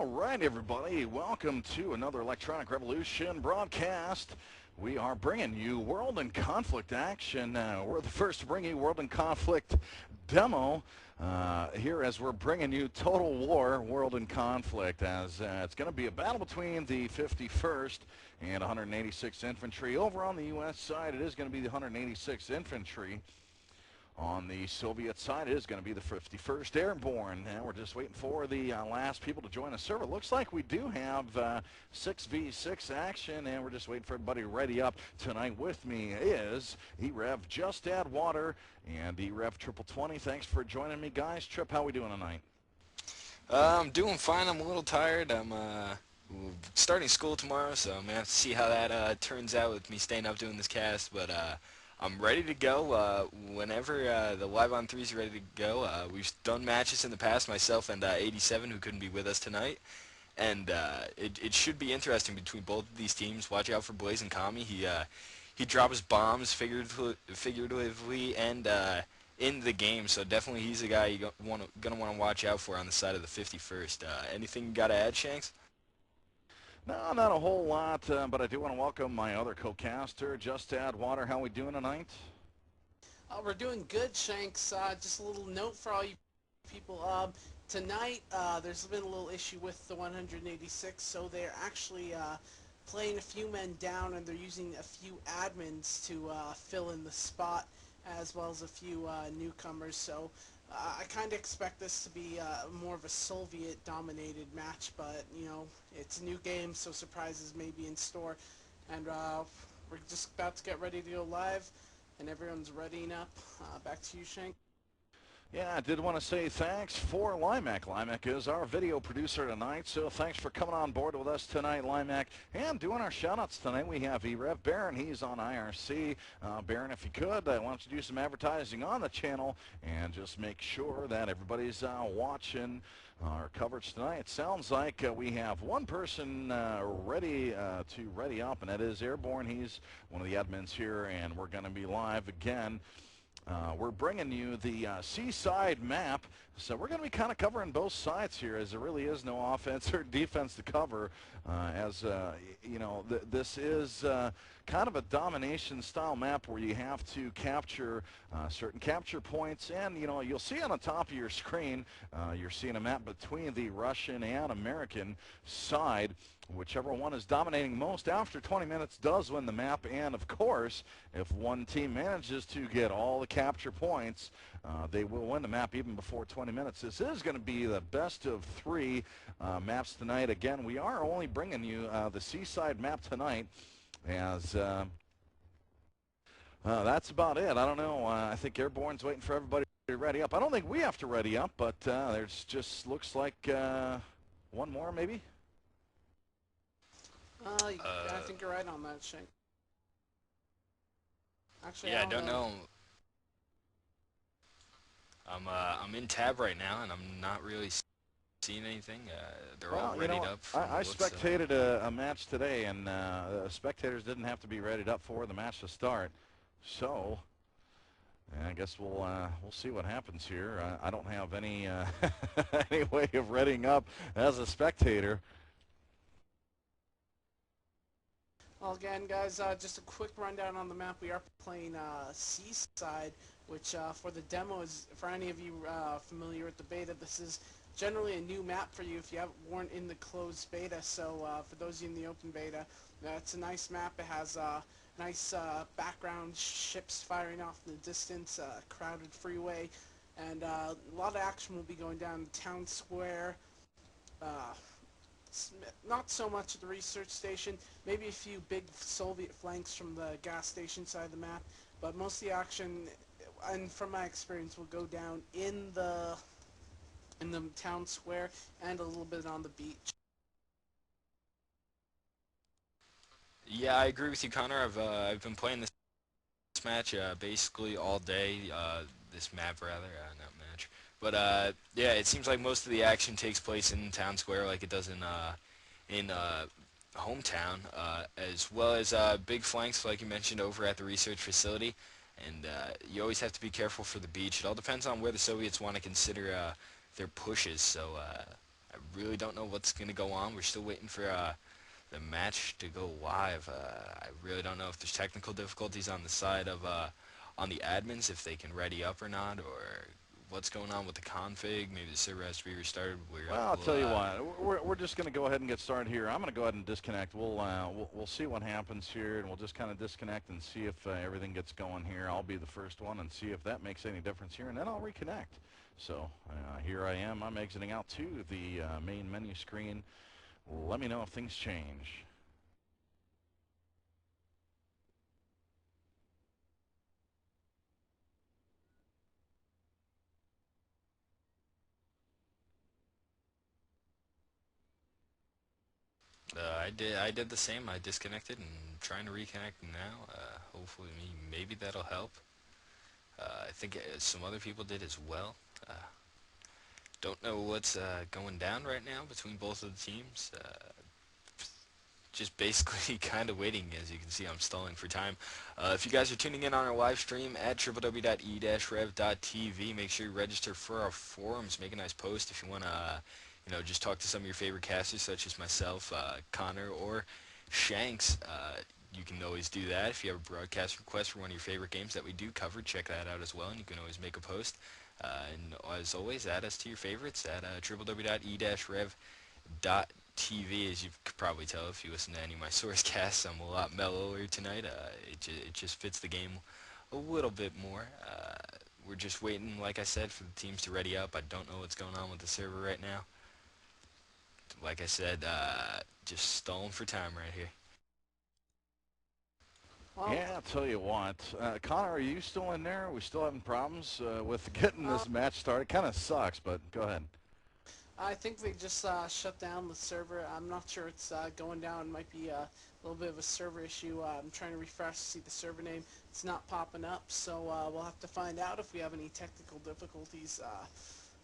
All right, everybody, welcome to another Electronic Revolution broadcast. We are bringing you World in Conflict action. We're the first to bring you World in Conflict demo here as we're bringing you Total War World in Conflict, as it's going to be a battle between the 51st and 186th Infantry. Over on the U.S. side, it is going to be the 186th Infantry. On the Soviet side, it is going to be the 51st Airborne, and we're just waiting for the last people to join the server. Looks like we do have 6v6 action, and we're just waiting for everybody to ready up. Tonight with me is e-rev Just Add Water and e-rev 2020. Thanks for joining me, guys. Trip, how we doing tonight? I'm doing fine. I'm a little tired. I'm starting school tomorrow, so I'm going to have to see how that turns out with me staying up doing this cast, but I'm ready to go whenever the Live on 3 is ready to go. We've done matches in the past, myself and 87, who couldn't be with us tonight, and it should be interesting between both of these teams. Watch out for Blazing Kami. He drops bombs figuratively and in the game, so definitely he's a guy you're gonna want to watch out for on the side of the 51st. Anything you got to add, Shanks? No, not a whole lot, but I do want to welcome my other co-caster, Just Add Water. How we doing tonight? We're doing good, Shanks. Just a little note for all you people. Tonight, there's been a little issue with the 186, so they're actually playing a few men down, and they're using a few admins to fill in the spot, as well as a few newcomers. So I kind of expect this to be more of a Soviet-dominated match, but, you know, it's a new game, so surprises may be in store. And we're just about to get ready to go live, and everyone's readying up. Back to you, Shank. Yeah, I did want to say thanks for Limac. Limac is our video producer tonight, so thanks for coming on board with us tonight, Limac. And doing our shout-outs tonight, we have e-rev Baron. He's on IRC. Baron, if you could, I want you to do some advertising on the channel and just make sure that everybody's watching our coverage tonight. It sounds like we have one person ready to ready up, and that is Airborne. He's one of the admins here, and we're going to be live again. We're bringing you the seaside map, so we're going to be kind of covering both sides here, as there really is no offense or defense to cover, you know, this is kind of a domination style map where you have to capture certain capture points, and you know, you'll see on the top of your screen, you're seeing a map between the Russian and American side. Whichever one is dominating most after 20 minutes does win the map, and of course, if one team manages to get all the capture points, they will win the map even before 20 minutes. This is going to be the best of three maps tonight. Again, we are only bringing you the seaside map tonight, as that's about it. I don't know. I think Airborne's waiting for everybody to ready up. I don't think we have to ready up, but there's just looks like one more maybe. I think you're right on that, Shank. Actually, Yeah, I don't know. I'm in tab right now, and I'm not really seeing anything. They're all readied up. I spectated a match today, and spectators didn't have to be readied up for the match to start. So I guess we'll see what happens here. I don't have any any way of readying up as a spectator. Well, again, guys, just a quick rundown on the map. We are playing Seaside, which for the demo is, for any of you familiar with the beta, this is generally a new map for you if you weren't in the closed beta. So for those of you in the open beta, it's a nice map. It has nice background ships firing off in the distance, crowded freeway, and a lot of action will be going down the town square. Not so much at the research station, maybe a few big Soviet flanks from the gas station side of the map, but most of the action, and from my experience, will go down in the town square and a little bit on the beach. Yeah, I agree with you, Connor. I've been playing this match basically all day. This map rather, not match. But yeah, it seems like most of the action takes place in town square, like it does in hometown, as well as big flanks, like you mentioned, over at the research facility. And you always have to be careful for the beach. It all depends on where the Soviets want to consider their pushes. So I really don't know what's going to go on. We're still waiting for the match to go live. I really don't know if there's technical difficulties on the side of on the admins, if they can ready up or not, or what's going on with the config. Maybe the server has to be restarted. Well, I'll tell you what. We're just going to go ahead and get started here. I'm going to go ahead and disconnect. We'll see what happens here, and we'll just kind of disconnect and see if everything gets going here. I'll be the first one and see if that makes any difference here, and then I'll reconnect. So here I am. I'm exiting out to the main menu screen. Let me know if things change. I did the same. I disconnected and trying to reconnect now. Hopefully, maybe that'll help. I think some other people did as well. Don't know what's going down right now between both of the teams. Just basically kind of waiting. As you can see, I'm stalling for time. If you guys are tuning in on our live stream at www.e-rev.tw, make sure you register for our forums. Make a nice post if you want to, just talk to some of your favorite casters, such as myself, Connor, or Shanks. You can always do that. If you have a broadcast request for one of your favorite games that we do cover, check that out as well, and you can always make a post. And as always, add us to your favorites at www.e-rev.tv. As you could probably tell if you listen to any of my source casts, I'm a lot mellower tonight. It just fits the game a little bit more. We're just waiting, like I said, for the teams to ready up. I don't know what's going on with the server right now. Like I said, just stalling for time right here. Well, Yeah, I'll tell you what. Connor, are you still in there? Are we still having problems with getting this match started? Kind of sucks, but go ahead. I think they just shut down the server. I'm not sure it's going down. It might be a little bit of a server issue. I'm trying to refresh to see the server name. It's not popping up, so we'll have to find out if we have any technical difficulties.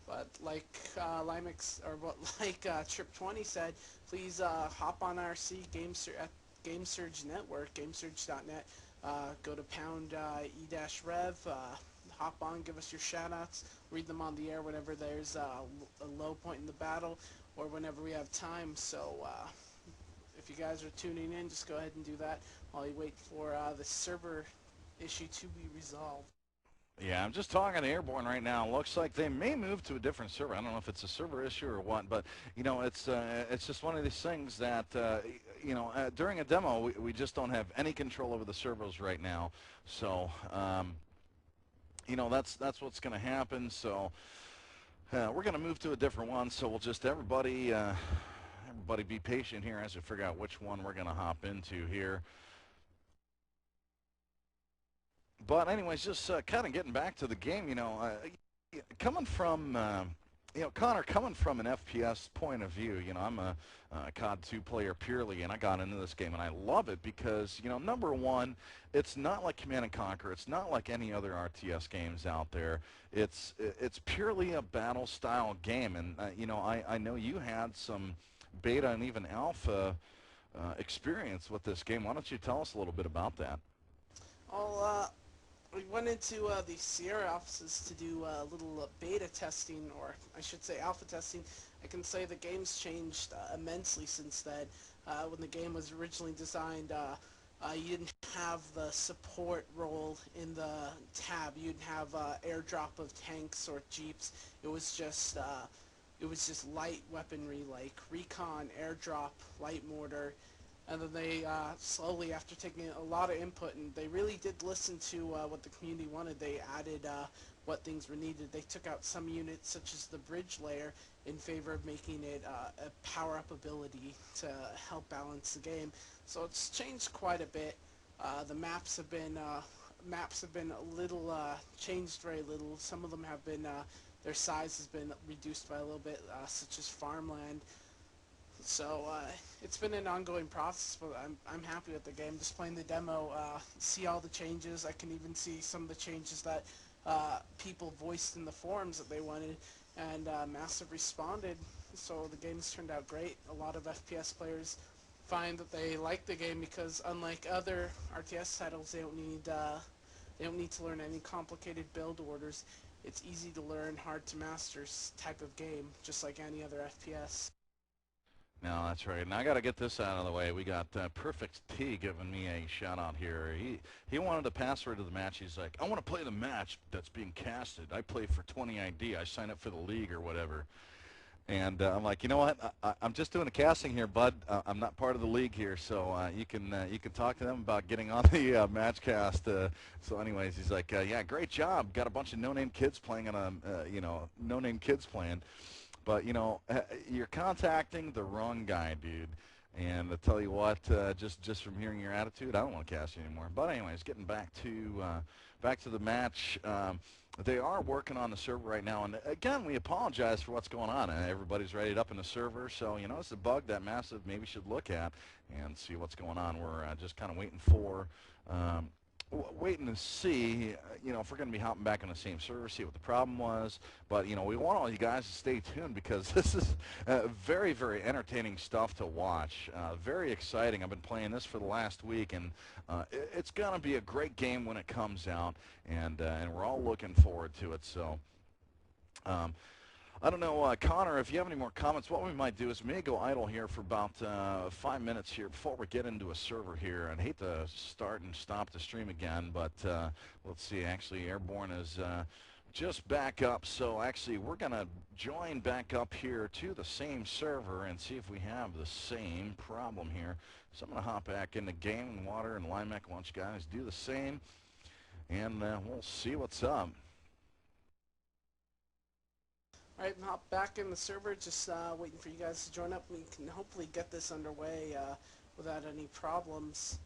But like Trip20 said, please hop on our GameSurge Network, gamesurge.net. Go to pound e-rev. Hop on, give us your shout-outs, read them on the air whenever there's a low point in the battle or whenever we have time. So if you guys are tuning in, just go ahead and do that while you wait for the server issue to be resolved. Yeah, I'm just talking to Airborne right now. Looks like they may move to a different server. I don't know if it's a server issue or what, but it's just one of these things that during a demo we just don't have any control over the servers right now. So that's what's going to happen. So we're going to move to a different one. So we'll just everybody be patient here as we figure out which one we're going to hop into here. But anyways, just kind of getting back to the game, coming from, Connor, coming from an FPS point of view, I'm a COD 2 player purely, and I got into this game, and I love it because, number one, it's not like Command & Conquer. It's not like any other RTS games out there. It's purely a battle-style game, and, I know you had some beta and even alpha experience with this game. Why don't you tell us a little bit about that? We went into the Sierra offices to do a little beta testing, or I should say alpha testing. I can say the game's changed immensely since then. When the game was originally designed, you didn't have the support role in the tab. You didn't have airdrop of tanks or jeeps. It was just light weaponry like recon, airdrop, light mortar. And then they slowly, after taking a lot of input, and they really did listen to what the community wanted, they added what things were needed. They took out some units, such as the bridge layer, in favor of making it a power-up ability to help balance the game. So it's changed quite a bit. The maps have been a little changed very little. Some of them have been their size has been reduced by a little bit, such as farmland. So it's been an ongoing process, but I'm happy with the game. Just playing the demo, see all the changes. I can even see some of the changes that people voiced in the forums that they wanted, and Massive responded. So the game's turned out great. A lot of FPS players find that they like the game because, unlike other RTS titles, they don't need to learn any complicated build orders. It's easy to learn, hard to master type of game, just like any other FPS. No, that's right. And I got to get this out of the way. We got Perfect T giving me a shout out here. He wanted the password of the match. He's like, I want to play the match that's being casted. I play for 20 ID. I sign up for the league or whatever. And I'm like, you know what? I'm just doing a casting here, bud. I'm not part of the league here, so you can talk to them about getting on the match cast. So, anyways, he's like, yeah, great job. Got a bunch of no-name kids playing on a no-name kids playing. But, you're contacting the wrong guy, dude. And I tell you what, just from hearing your attitude, I don't want to cast you anymore. But anyways, getting back to the match. They are working on the server right now, and again, we apologize for what's going on. Everybody's ready up in the server, so it's a bug that Massive maybe should look at and see what's going on. We're just kind of waiting to see, if we're going to be hopping back on the same server, see what the problem was. But, we want all you guys to stay tuned because this is very, very entertaining stuff to watch. Very exciting. I've been playing this for the last week, and it's going to be a great game when it comes out, and we're all looking forward to it. So, I don't know, Connor, if you have any more comments, what we might do is we may go idle here for about 5 minutes here before we get into a server here. I'd hate to start and stop the stream again, but let's see. Actually, Airborne is just back up, so actually we're going to join back up here to the same server and see if we have the same problem here. So I'm going to hop back in the game and Water and Limac. Why don't you guys do the same, and we'll see what's up. Alright, I'm hop back in the server, just waiting for you guys to join up. We can hopefully get this underway without any problems.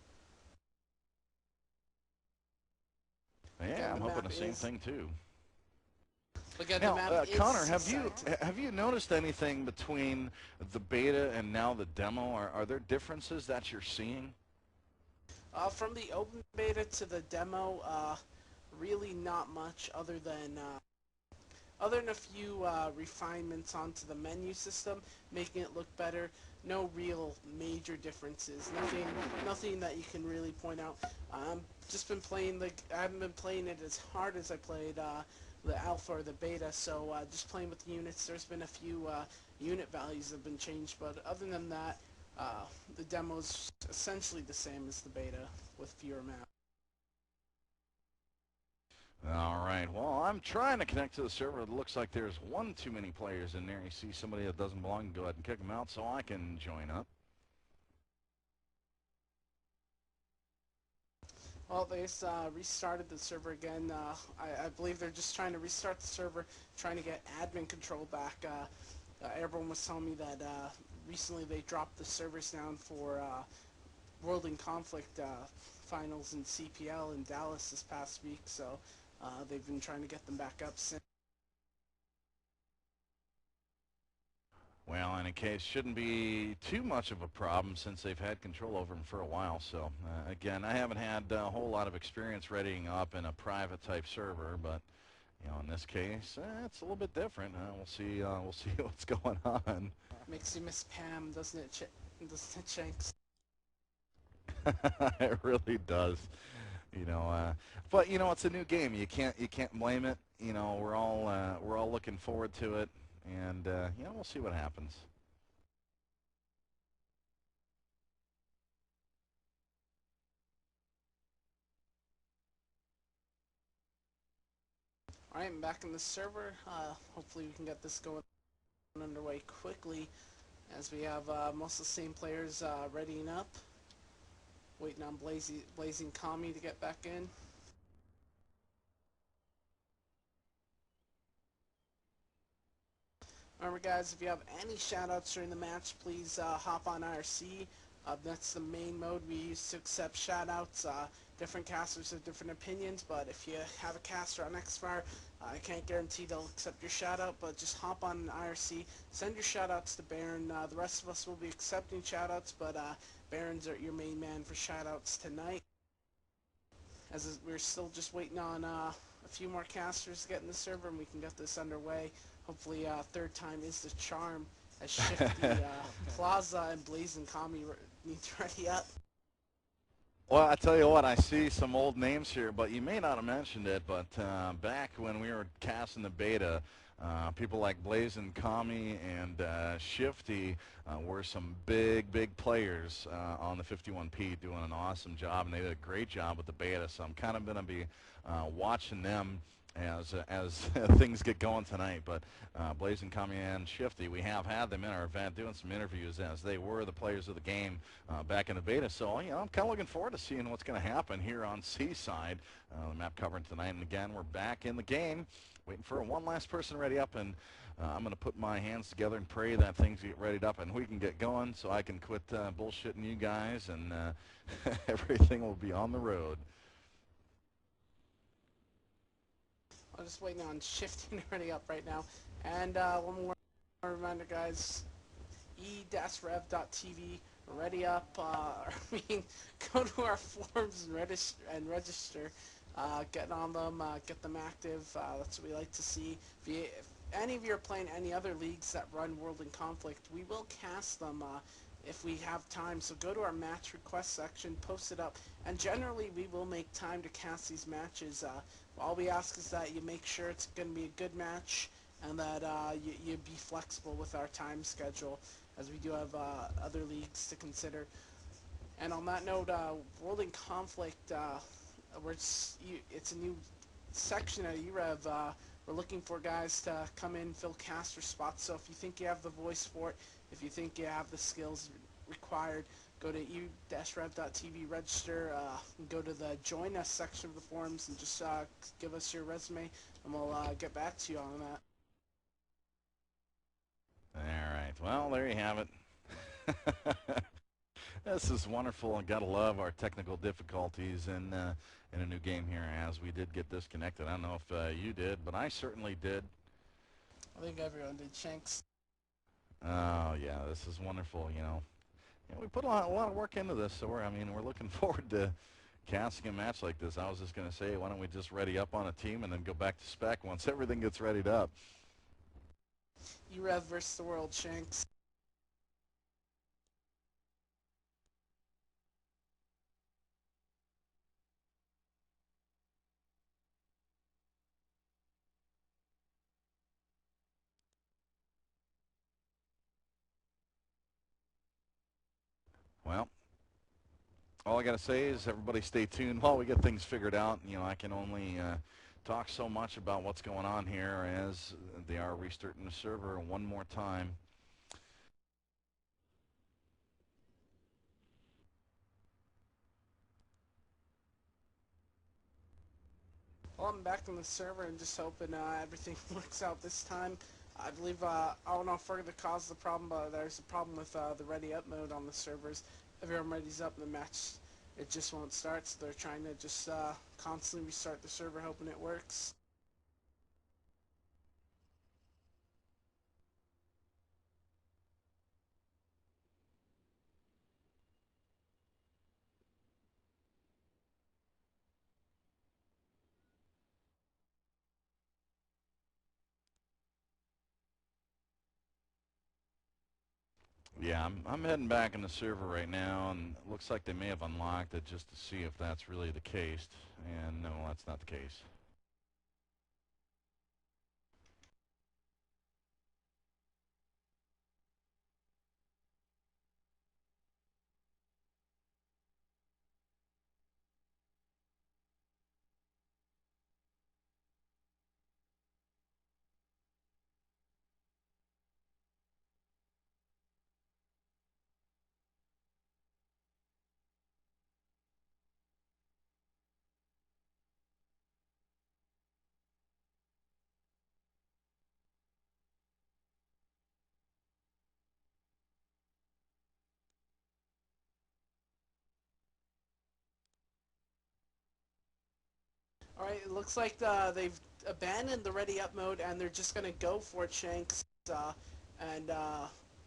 Yeah, I'm hoping the same thing too. Again, now, the map Connor, have you noticed anything between the beta and now the demo? Are there differences that you're seeing? From the open beta to the demo, really not much other than a few refinements onto the menu system, making it look better. No real major differences. Nothing that you can really point out. Just been playing I haven't been playing it as hard as I played the alpha or the beta. So just playing with the units. There's been a few unit values that have been changed, but other than that, the demo's essentially the same as the beta with fewer maps. All right, well, I'm trying to connect to the server. It looks like there's one too many players in there. You see somebody that doesn't belong, go ahead and kick them out so I can join up. Well, they restarted the server again. I believe they're just trying to restart the server, trying to get admin control back. Everyone was telling me that recently they dropped the servers down for World in Conflict finals in CPL in Dallas this past week, so they've been trying to get them back up since. Well, in a case, shouldn't be too much of a problem since they've had control over them for a while. So, again, I haven't had a whole lot of experience readying up in a private type server, but in this case, it's a little bit different. We'll see what's going on. Makes you miss Pam, doesn't it, Shanks? It really does. But it's a new game. You can't blame it. We're all looking forward to it, and we'll see what happens. All right, I'm back in the server. Hopefully we can get this going underway quickly, as we have most of the same players readying up. Waiting on Blazing Kami to get back in. Remember, guys, if you have any shoutouts during the match, please hop on IRC. That's the main mode we use to accept shoutouts. Different casters have different opinions, but if you have a caster on Xfire, I can't guarantee they'll accept your shoutout, but just hop on IRC, send your shoutouts to Baron. The rest of us will be accepting shoutouts, but Baron's your main man for shoutouts tonight. As we're still just waiting on a few more casters to get in the server, and we can get this underway. Hopefully, third time is the charm. As Shifty, Plaza, and Blazing Kami need to ready up. Well, I tell you what, I see some old names here, but you may not have mentioned it, but back when we were casting the beta, people like Blazin' Kami and Shifty were some big players on the 51P doing an awesome job, and they did a great job with the beta, so I'm kind of going to be watching them as things get going tonight. But Blazin' Kami and Shifty, we have had them in our event doing some interviews as they were the players of the game back in the beta. So, you know, I'm kind of looking forward to seeing what's going to happen here on Seaside. The map covering tonight. And again, we're back in the game, waiting for one last person ready up. And I'm going to put my hands together and pray that things get readied up and we can get going so I can quit bullshitting you guys and everything will be on the road. I'm just waiting on shifting ready up right now. And one more reminder, guys, e-rev.tw, ready up. Go to our forums and register. Get on them, get them active. That's what we like to see. If any of you are playing any other leagues that run World in Conflict, we will cast them if we have time. So go to our match request section, post it up, and generally we will make time to cast these matches. All we ask is that you make sure it's going to be a good match and that you be flexible with our time schedule, as we do have other leagues to consider. And on that note, World in Conflict, it's a new section at e-rev. We're looking for guys to come in, fill caster spots. So if you think you have the voice for it, if you think you have the skills required, go to e-rev.tv, register, and go to the join us section of the forums and just give us your resume and we'll get back to you on that. All right. Well, there you have it. This is wonderful, and gotta love our technical difficulties in a new game here, as we did get disconnected. I don't know if you did, but I certainly did. I think everyone did, Shanks. Oh yeah, this is wonderful. You know, we put a lot of work into this, so we're looking forward to casting a match like this. I was just gonna say, why don't we just ready up on a team and then go back to spec once everything gets readied up. e-rev versus the world, Shanks. Well, all I gotta say is everybody stay tuned while we get things figured out. You know, I can only talk so much about what's going on here as they are restarting the server one more time. Well, I'm back on the server and just hoping everything works out this time. I believe, I don't know if we're going to cause the problem, but there's a problem with the ready up mode on the servers. Everyone ready's up in the match, it just won't start, so they're trying to just constantly restart the server, hoping it works. Yeah, I'm heading back in the server right now, and it looks like they may have unlocked it just to see if that's really the case. And no, that's not the case. Alright, it looks like they've abandoned the ready up mode and they're just going to go for it, Shanks, and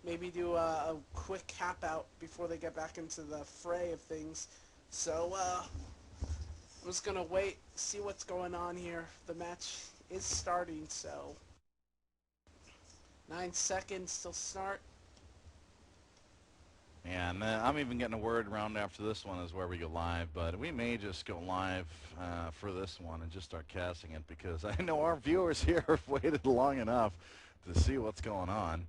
maybe do a quick cap out before they get back into the fray of things. So, I'm just going to wait, see what's going on here. The match is starting, so 9 seconds till start. And I'm even getting a word around after this one is where we go live, but we may just go live for this one and just start casting it because I know our viewers here have waited long enough to see what's going on.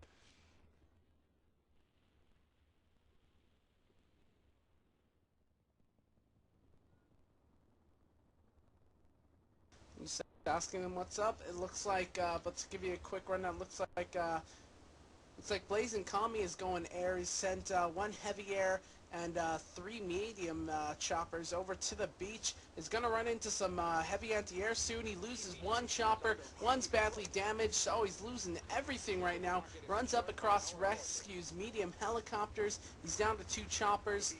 Just asking them what's up. It looks like, but to give you a quick rundown, looks like Blazing Kami is going air. He sent one heavy air and three medium choppers over to the beach. Is going to run into some heavy anti-air soon. He loses one chopper. One's badly damaged. Oh, he's losing everything right now. Runs up across, rescues medium helicopters. He's down to two choppers.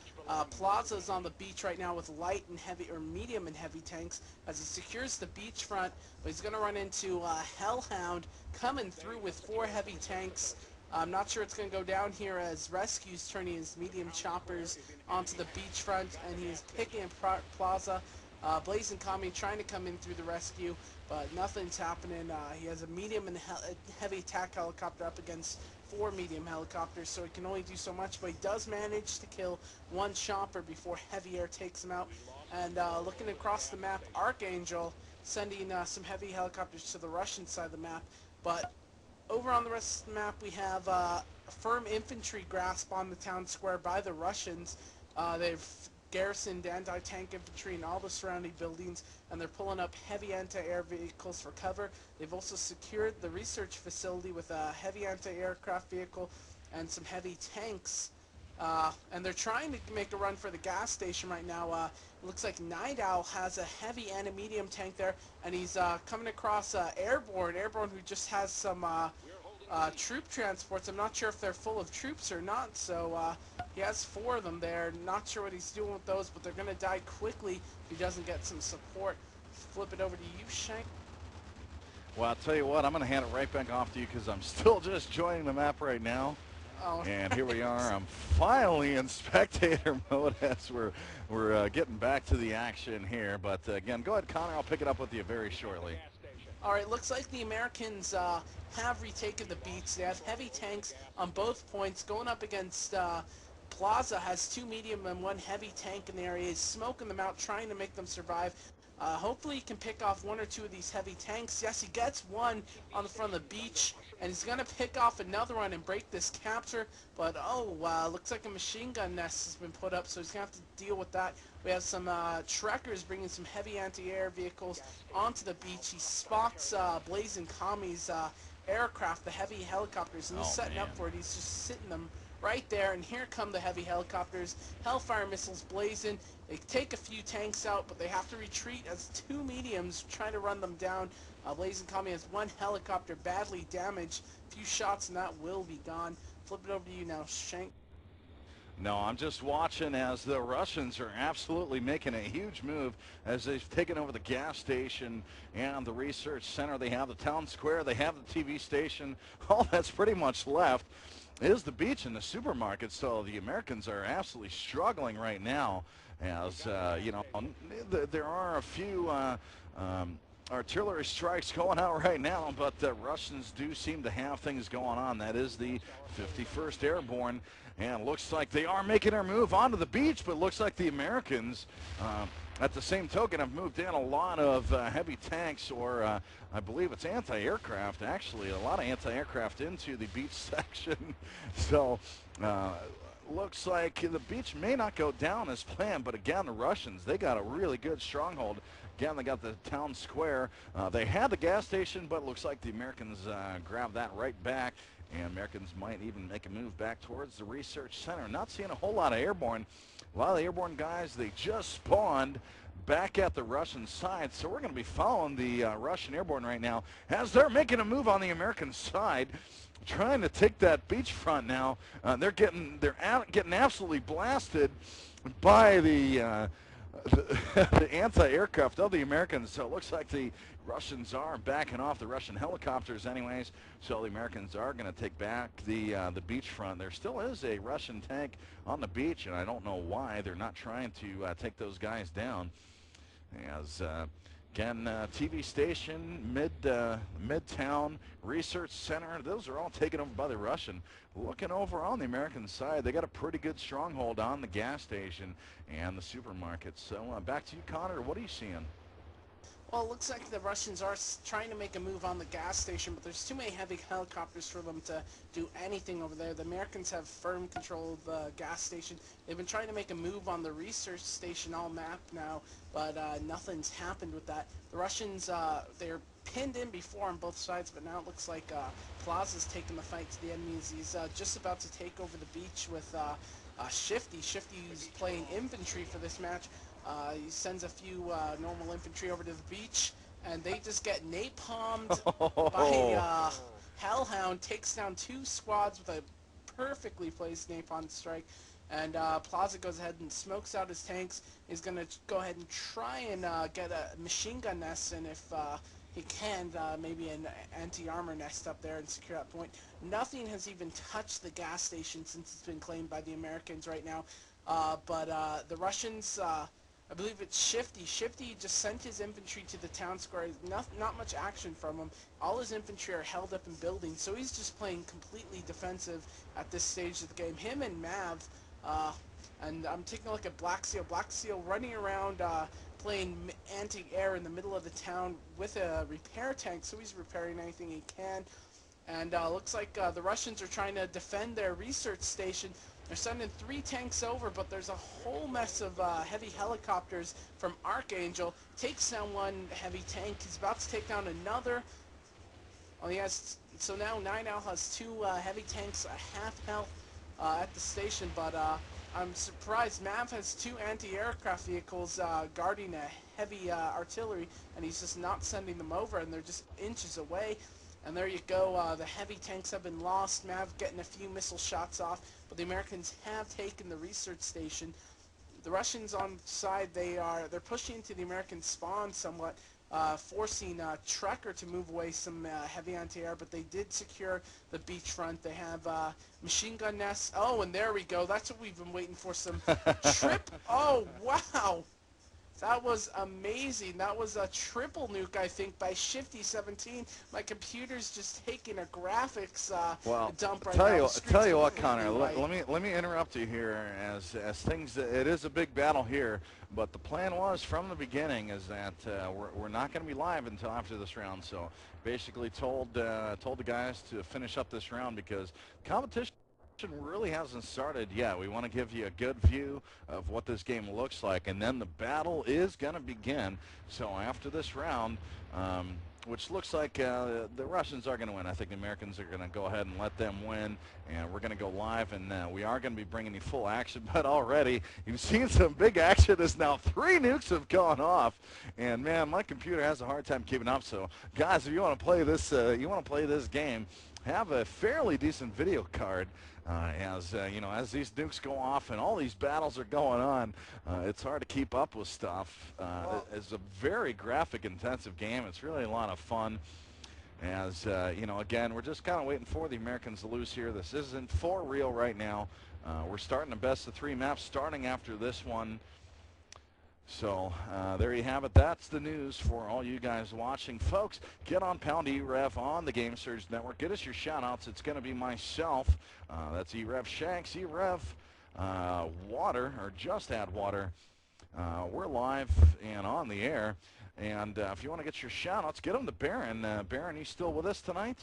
Plaza's on the beach right now with light and heavy, or medium and heavy tanks as he secures the beachfront. But he's going to run into Hellhound coming through with four heavy tanks. I'm not sure it's going to go down here as Rescue's turning his medium choppers onto the beachfront, and he is picking apart Plaza. Blazing Kami trying to come in through the rescue, but nothing's happening. He has a medium and heavy attack helicopter up against four medium helicopters, so he can only do so much, but he does manage to kill one chopper before heavy air takes him out. And looking across the map, Archangel sending some heavy helicopters to the Russian side of the map, but over on the rest of the map, we have a firm infantry grasp on the town square by the Russians. They've garrisoned anti-tank infantry in all the surrounding buildings, and they're pulling up heavy anti-air vehicles for cover. They've also secured the research facility with a heavy anti-aircraft vehicle and some heavy tanks. And they're trying to make a run for the gas station right now. It looks like Night Owl has a heavy and a medium tank there, and he's coming across Airborne who just has some troop transports. I'm not sure if they're full of troops or not, so he has four of them there. Not sure what he's doing with those, but they're going to die quickly if he doesn't get some support. Flip it over to you, Shank. Well, I'll tell you what, I'm going to hand it right back off to you because I'm still just joining the map right now. Oh. And here we are. I'm finally in spectator mode as we're getting back to the action here. But again, go ahead, Connor. I'll pick it up with you very shortly. All right, looks like the Americans have retaken the beach. They have heavy tanks on both points going up against Plaza. Has two medium and one heavy tank in the area. He's smoking them out, trying to make them survive. Hopefully he can pick off one or two of these heavy tanks. Yes, he gets one on the front of the beach, and he's going to pick off another one and break this capture. But, looks like a machine gun nest has been put up, so he's going to have to deal with that. We have some trekkers bringing some heavy anti-air vehicles onto the beach. He spots Blazing Kami's aircraft, the heavy helicopters, and he's setting up for it. He's just sitting them right there, and here come the heavy helicopters. Hellfire missiles blazing. They take a few tanks out, but they have to retreat as two mediums trying to run them down. Blazing Kami has one helicopter badly damaged. A few shots and that will be gone. Flip it over to you now, Shank. No, I'm just watching as the Russians are absolutely making a huge move as they've taken over the gas station and the research center. They have the town square. They have the TV station. All that's pretty much left is the beach and the supermarket. So the Americans are absolutely struggling right now as, there are a few artillery strikes going out right now, but the Russians do seem to have things going on. That is the 51st Airborne, and looks like they are making their move onto the beach, but looks like the Americans, at the same token, have moved in a lot of heavy tanks, or I believe it's anti-aircraft, actually, a lot of anti-aircraft into the beach section. So looks like the beach may not go down as planned, but again, the Russians, they got a really good stronghold. Again, they got the town square. They had the gas station, but it looks like the Americans grabbed that right back, and Americans might even make a move back towards the research center. Not seeing a whole lot of airborne. A lot of the airborne guys, they just spawned back at the Russian side, so we're going to be following the Russian airborne right now as they're making a move on the American side, trying to take that beachfront now. They're getting absolutely blasted by the anti-aircraft of the Americans. So it looks like the Russians are backing off the Russian helicopters anyways. So the Americans are going to take back the beachfront. There still is a Russian tank on the beach, and I don't know why they're not trying to take those guys down. As Again, TV station, Midtown Research Center, those are all taken over by the Russian. Looking over on the American side, they got a pretty good stronghold on the gas station and the supermarket. So back to you, Connor. What are you seeing? Well, it looks like the Russians are trying to make a move on the gas station, but there's too many heavy helicopters for them to do anything over there. The Americans have firm control of the gas station. They've been trying to make a move on the research station all map now, but nothing's happened with that. The Russians, they're pinned in before on both sides, but now it looks like Plaza's taking the fight to the enemies. He's just about to take over the beach with Shifty. Shifty's playing infantry for this match. He sends a few normal infantry over to the beach, and they just get napalmed by Hellhound. Takes down 2 squads with a perfectly placed napalm strike, and Plaza goes ahead and smokes out his tanks. He's going to go ahead and try and get a machine gun nest, and if he can, maybe an anti-armor nest up there and secure that point. Nothing has even touched the gas station since it's been claimed by the Americans right now, but the Russians... I believe it's Shifty. Shifty just sent his infantry to the town square. Not much action from him. All his infantry are held up in buildings, so he's just playing completely defensive at this stage of the game. Him and Mav, and I'm taking a look at Black Seal. Black Seal running around playing anti-air in the middle of the town with a repair tank, so he's repairing anything he can. And looks like the Russians are trying to defend their research station. They're sending 3 tanks over, but there's a whole mess of heavy helicopters from Archangel. Takes down 1 heavy tank. He's about to take down another. Oh, he has, so now 9 Owl has 2 heavy tanks, a half health at the station, but I'm surprised. Mav has 2 anti-aircraft vehicles guarding a heavy artillery, and he's just not sending them over, and they're just inches away. And there you go, the heavy tanks have been lost. Mav getting a few missile shots off, but the Americans have taken the research station. The Russians on side, they're pushing into the American spawn somewhat, forcing Trekker to move away some heavy anti-air, but they did secure the beachfront. They have machine gun nests. Oh, and there we go. That's what we've been waiting for, some trip. Oh, wow. That was amazing. That was a triple nuke, I think, by Shifty17. My computer's just taking a graphics dump right now. Tell you what, Connor. Let me interrupt you here. As things, it is a big battle here, but the plan was from the beginning is that we're not going to be live until after this round. So basically, told the guys to finish up this round because competition really hasn't started yet. We want to give you a good view of what this game looks like, and then the battle is going to begin. So after this round, which looks like the Russians are going to win, I think the Americans are going to go ahead and let them win, and we're going to go live, and we are going to be bringing you full action. But already you've seen some big action as now 3 nukes have gone off, and man, my computer has a hard time keeping up. So guys, if you want to play this game, have a fairly decent video card. As as these nukes go off and all these battles are going on, it's hard to keep up with stuff. It's a very graphic intensive game. It's really a lot of fun. As again, we're just kind of waiting for the Americans to lose here. This isn't for real right now. We're starting a best of 3 map starting after this one. So there you have it. That's the news for all you guys watching. Folks, get on Pound e-rev on the Game Surge Network. Get us your shout-outs. It's going to be myself. That's e-rev Shanks, e-rev Water, or Just Add Water. We're live and on the air. And if you want to get your shout-outs, get them to Baron. Baron, you still with us tonight?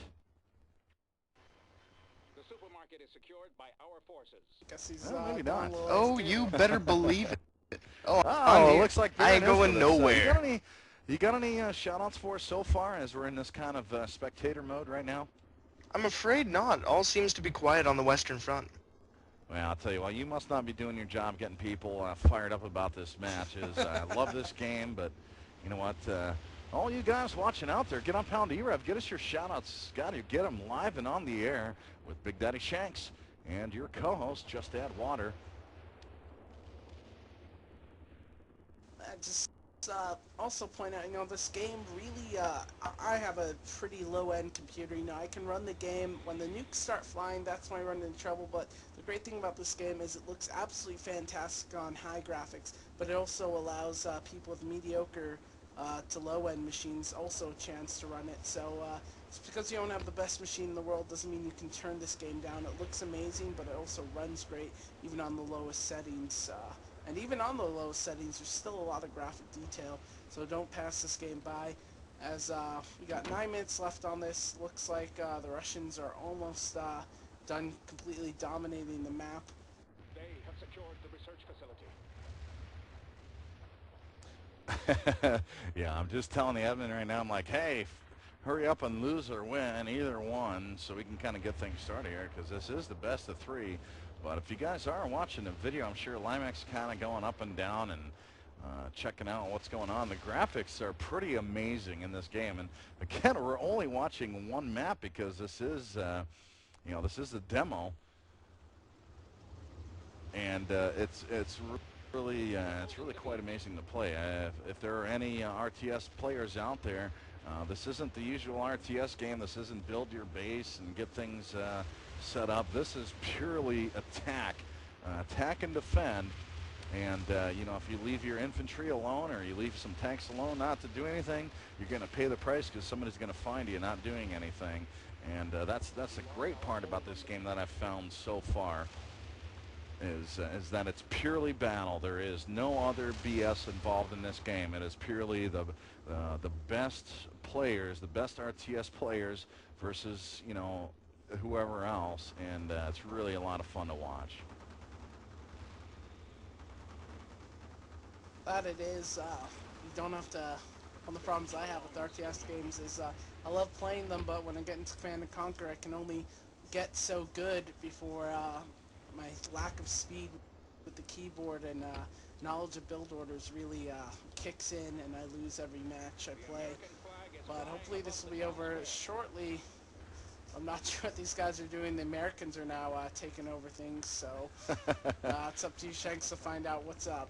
The supermarket is secured by our forces. Guess he's maybe not. Oh, you better believe it. Oh, it looks like I ain't Baron is going with us. nowhere. You got any shout-outs for us so far as we're in this kind of spectator mode right now? I'm afraid not. All seems to be quiet on the Western Front. Well, I'll tell you what, you must not be doing your job getting people fired up about this match. I love this game, but you know what? All you guys watching out there, get on Pound e-rev. Get us your shout-outs. Got to get them live and on the air with Big Daddy Shanks and your co-host, Just Add Water. Just also point out, this game really, I have a pretty low-end computer. I can run the game. When the nukes start flying, that's when I run into trouble. But the great thing about this game is it looks absolutely fantastic on high graphics, but it also allows people with mediocre to low-end machines also a chance to run it. So just because you don't have the best machine in the world doesn't mean you can turn this game down. It looks amazing, but it also runs great even on the lowest settings. And even on the lowest settings, there's still a lot of graphic detail. So don't pass this game by. As we got 9 minutes left on this, looks like the Russians are almost done completely dominating the map. They have secured the research facility. Yeah, I'm just telling the admin right now, I'm like, hey, hurry up and lose or win, either one, so we can kind of get things started here, because this is the best of 3. But if you guys are watching the video, I'm sure Limac's kind of going up and down and checking out what's going on. The graphics are pretty amazing in this game, and again, we're only watching one map because this is, you know, this is a demo, and it's really quite amazing to play. If there are any RTS players out there, this isn't the usual RTS game. This isn't build your base and get things set up. This is purely attack and defend. And you know, if you leave your infantry alone or you leave some tanks alone not to do anything, you're going to pay the price because somebody's going to find you not doing anything. And that's a great part about this game that I've found so far. Is that it's purely battle. There is no other BS involved in this game. It is purely the best players, the best RTS players versus, you know, whoever else, and it's really a lot of fun to watch. That it is. You don't have to. One of the problems I have with RTS games is I love playing them, but when I get into Command and Conquer, I can only get so good before my lack of speed with the keyboard and knowledge of build orders really kicks in, and I lose every match I play. But hopefully this will be over shortly. I'm not sure what these guys are doing. The Americans are now taking over things, so it's up to you, Shanks, to find out what's up.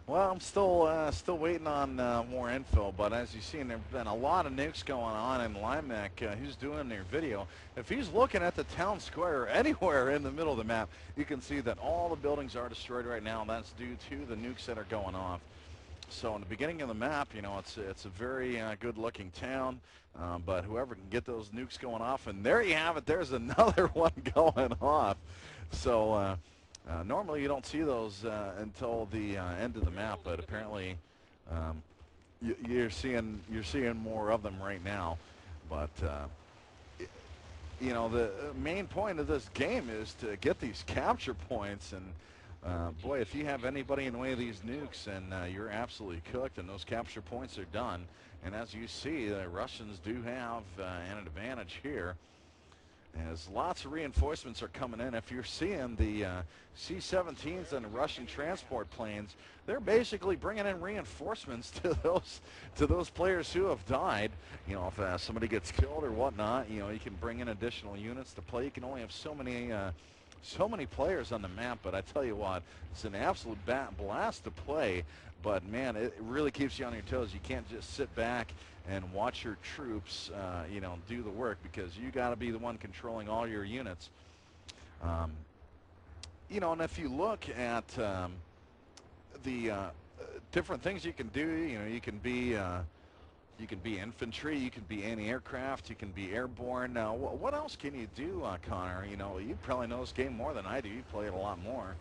Well, I'm still waiting on more info, but as you've seen, there've been a lot of nukes going on, and Limac, who's doing their video, if he's looking at the town square anywhere in the middle of the map, you can see that all the buildings are destroyed right now, and that's due to the nukes that are going off. So in the beginning of the map, you know, it's a very good-looking town, but whoever can get those nukes going off, and there you have it, there's another one going off. So normally you don't see those until the end of the map, but apparently you're seeing more of them right now. But you know, the main point of this game is to get these capture points, and boy, if you have anybody in the way of these nukes, and you're absolutely cooked, and those capture points are done. And as you see, the Russians do have an advantage here, as lots of reinforcements are coming in. If you're seeing the C-17s and the Russian transport planes, they're basically bringing in reinforcements to those players who have died. You know, if somebody gets killed or whatnot, you know, you can bring in additional units to play. You can only have so many players on the map, but I tell you what, it's an absolute blast to play. But man, it really keeps you on your toes. You can't just sit back and watch your troops, you know, do the work, because you got to be the one controlling all your units. You know, and if you look at the different things you can do, you know, you can be infantry, you can be anti-aircraft, you can be airborne. Now, what else can you do, Connor? You know, you probably know this game more than I do. You play it a lot more.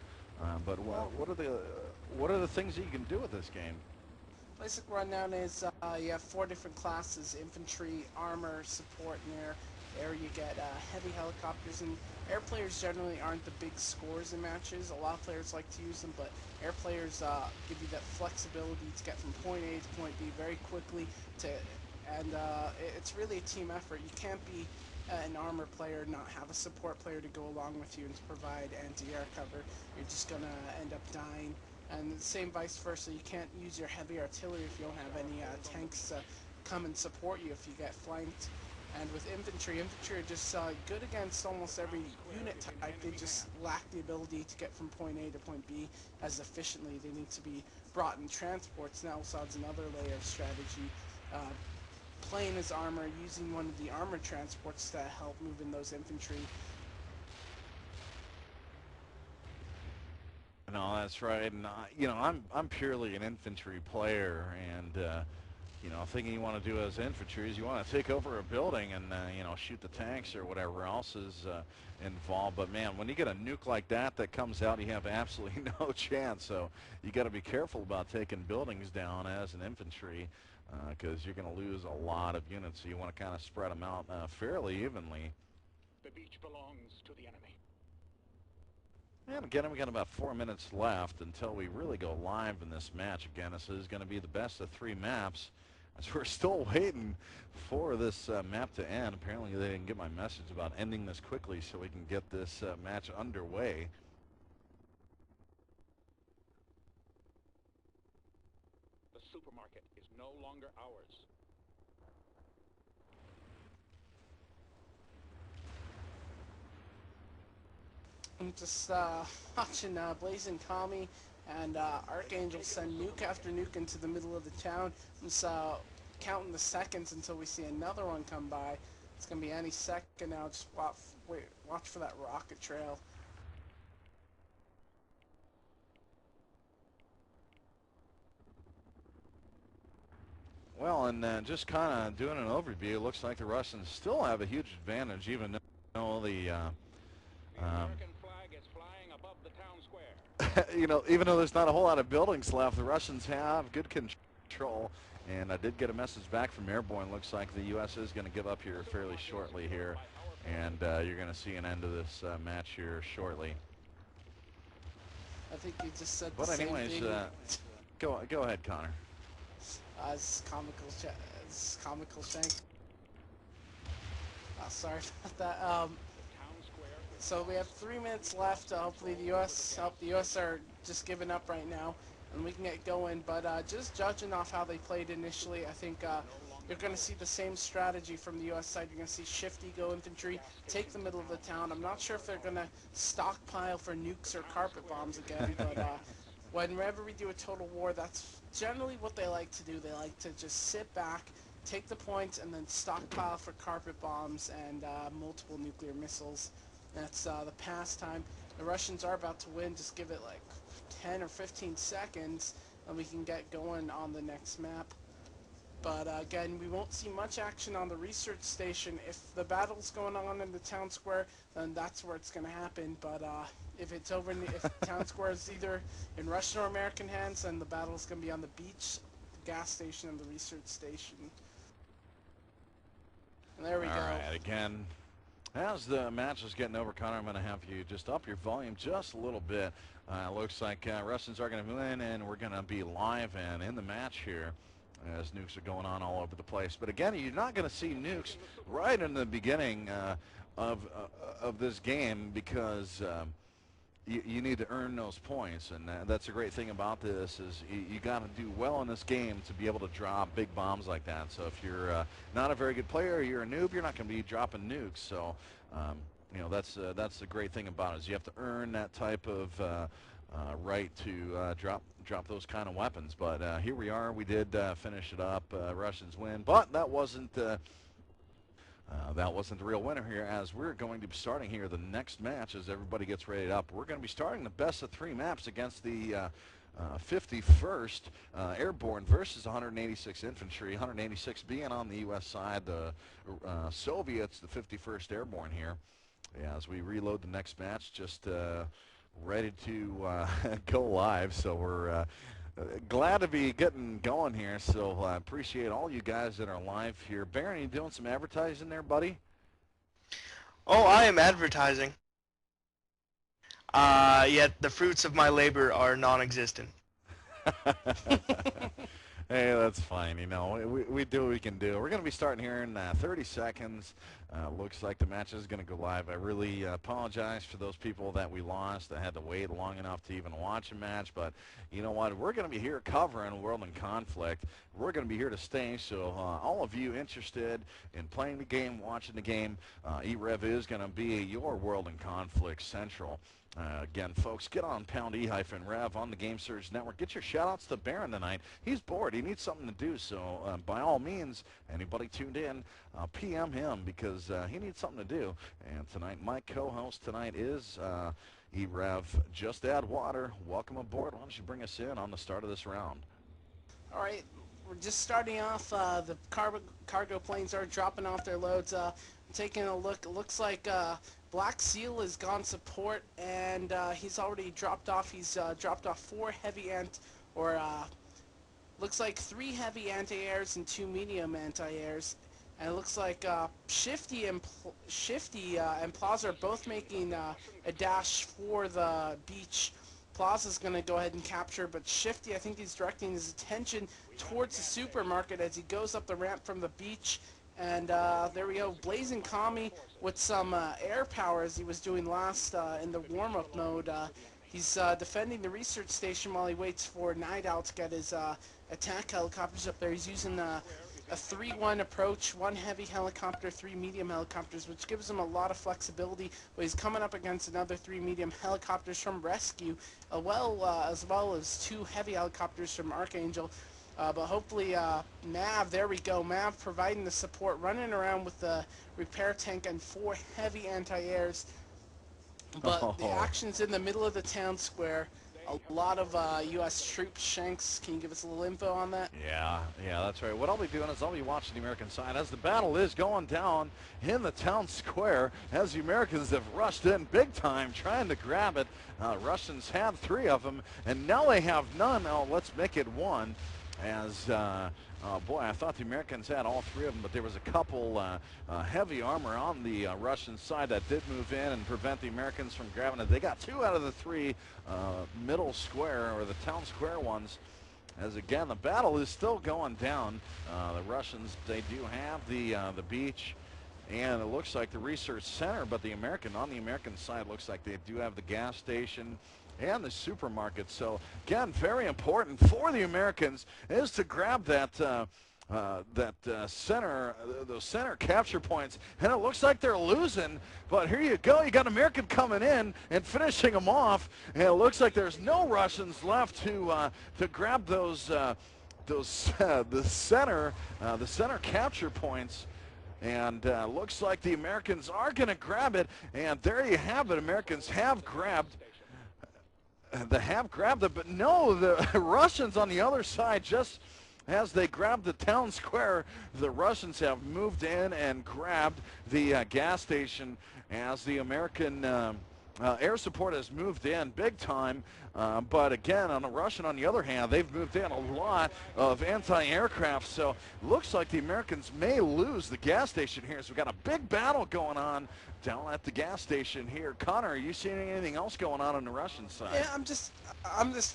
But what are the things that you can do with this game? Basic rundown is you have 4 different classes: infantry, armor, support, and air. Air, you get heavy helicopters, and air players generally aren't the big scores in matches. A lot of players like to use them, but air players give you that flexibility to get from point A to point B very quickly. And it's really a team effort. You can't be an armor player and not have a support player to go along with you and to provide anti-air cover. You're just going to end up dying. And the same vice versa. You can't use your heavy artillery if you don't have any tanks to come and support you if you get flanked. And with infantry are just good against almost every unit type. They just lack the ability to get from point A to point B as efficiently. They need to be brought in transports. Now also adds another layer of strategy. Playing as armor, using one of the armored transports to help move in those infantry. No, that's right. And you know, I'm purely an infantry player, and you know, thinking you want to do as infantry is you want to take over a building and, you know, shoot the tanks or whatever else is involved. But, man, when you get a nuke like that that comes out, you have absolutely no chance. So you got to be careful about taking buildings down as an infantry because you're going to lose a lot of units. So you want to kind of spread them out fairly evenly. The beach belongs to the enemy. And again, we got about 4 minutes left until we really go live in this match. Again, this is going to be the best of 3 maps, as we're still waiting for this map to end. Apparently, they didn't get my message about ending this quickly so we can get this match underway. The supermarket is no longer ours. I'm just watching Blazing Kami and Archangel send nuke after nuke into the middle of the town. I'm just counting the seconds until we see another one come by. It's going to be any second now. Just watch for that rocket trail. Well, and just kind of doing an overview, it looks like the Russians still have a huge advantage, even though the American flag is flying above the town square. you know, even though there's not a whole lot of buildings left, the Russians have good control. And I did get a message back from Airborne. Looks like the U.S. is going to give up here fairly shortly here. And you're going to see an end to this match here shortly. I think you just said But the anyways, same thing. go ahead, Connor. It's comical shank. Sorry about that. So we have 3 minutes left. Hopefully the U.S. are just giving up right now, and we can get going. But just judging off how they played initially, I think you're going to see the same strategy from the U.S. side. You're going to see Shifty go infantry, take the middle of the town. I'm not sure if they're going to stockpile for nukes or carpet bombs again, but whenever we do a total war, that's generally what they like to do. They like to just sit back, take the points, and then stockpile for carpet bombs and multiple nuclear missiles. That's the pastime. The Russians are about to win. Just give it like 10 or 15 seconds, and we can get going on the next map. But again, we won't see much action on the research station. If the battle's going on in the town square, then that's where it's going to happen. But if it's over, if the town square is either in Russian or American hands, then the battle's going to be on the beach, the gas station, and the research station. And there we go. All right, again, as the match is getting over, Connor, I'm going to have you just up your volume just a little bit. Looks like Russians are going to win, and we're going to be live and in the match here as nukes are going on all over the place. But again, you're not going to see nukes right in the beginning of this game because you need to earn those points, and that's a great thing about this is you got to do well in this game to be able to drop big bombs like that. So if you're not a very good player, you're a noob, you're not going to be dropping nukes. So you know, that's the great thing about it is you have to earn that type of right to drop those kind of weapons. But here we are. We did finish it up. Russians win, but that wasn't the real winner here, as we're going to be starting here the next match as everybody gets ready up. We're going to be starting the best of 3 maps against the 51st Airborne versus 186 Infantry, 186 being on the U.S. side, the Soviets, the 51st Airborne here. Yeah, as we reload the next match, just ready to go live. So we're glad to be getting going here. So I appreciate all you guys that are live here. Baron, you doing some advertising there, buddy? Oh, I am advertising. Yet the fruits of my labor are non-existent. Hey, that's fine. You know, we do what we can do. We're going to be starting here in 30 seconds. Looks like the match is going to go live. I really apologize for those people that we lost. I had to wait long enough to even watch a match. But you know what? We're going to be here covering World in Conflict. We're going to be here to stay. So all of you interested in playing the game, watching the game, e-rev is going to be your World in Conflict Central. Again, folks, get on pound E-rev on the Game Surge Network. Get your shout-outs to Baron tonight. He's bored. He needs something to do. So by all means, anybody tuned in, PM him because he needs something to do. And tonight, my co-host tonight is e-rev. Just Add Water. Welcome aboard. Why don't you bring us in on the start of this round? All right, we're just starting off. The cargo planes are dropping off their loads. Taking a look, it looks like Black Seal has gone support, and he's already dropped off. He's dropped off 4 heavy looks like 3 heavy anti-airs and 2 medium anti-airs. And it looks like Shifty and Plaza are both making a dash for the beach. Plaza's going to go ahead and capture, but Shifty, I think he's directing his attention towards the supermarket as he goes up the ramp from the beach. And there we go, Blazing Kami with some air power as he was doing last in the warm-up mode. He's defending the research station while he waits for Night Owl to get his attack helicopters up there. He's using a 3-1 approach, 1 heavy helicopter, 3 medium helicopters, which gives him a lot of flexibility. But he's coming up against another 3 medium helicopters from Rescue, as well as 2 heavy helicopters from Archangel. But hopefully Mav, there we go, Mav providing the support, running around with the repair tank and 4 heavy anti-airs. But the action's in the middle of the town square. A lot of U.S. troops. Shanks, can you give us a little info on that? Yeah, that's right. What I'll be doing is I'll be watching the American side as the battle is going down in the town square as the Americans have rushed in big time trying to grab it. Russians had 3 of them, and now they have none. Oh, let's make it 1. As, boy, I thought the Americans had all 3 of them, but there was a couple heavy armor on the Russian side that did move in and prevent the Americans from grabbing it. They got 2 out of the 3 middle square, or the town square ones. As again, the battle is still going down. The Russians, they do have the beach, and it looks like the research center, but on the American side, looks like they do have the gas station and the supermarket. So again, very important for the Americans is to grab that center, those center capture points, and it looks like they're losing. But here you go, you got American coming in and finishing them off, and it looks like there's no Russians left to grab the center capture points. And looks like the Americans are going to grab it, and there you have it. Americans have grabbed. They have grabbed it, but no, the Russians on the other side, just as they grabbed the town square, the Russians have moved in and grabbed the gas station as the American air support has moved in big time. But again, on the Russian, on the other hand, they've moved in a lot of anti-aircraft. So looks like the Americans may lose the gas station here. So we've got a big battle going on down at the gas station here. Connor, are you seeing anything else going on the Russian side? Yeah, I'm just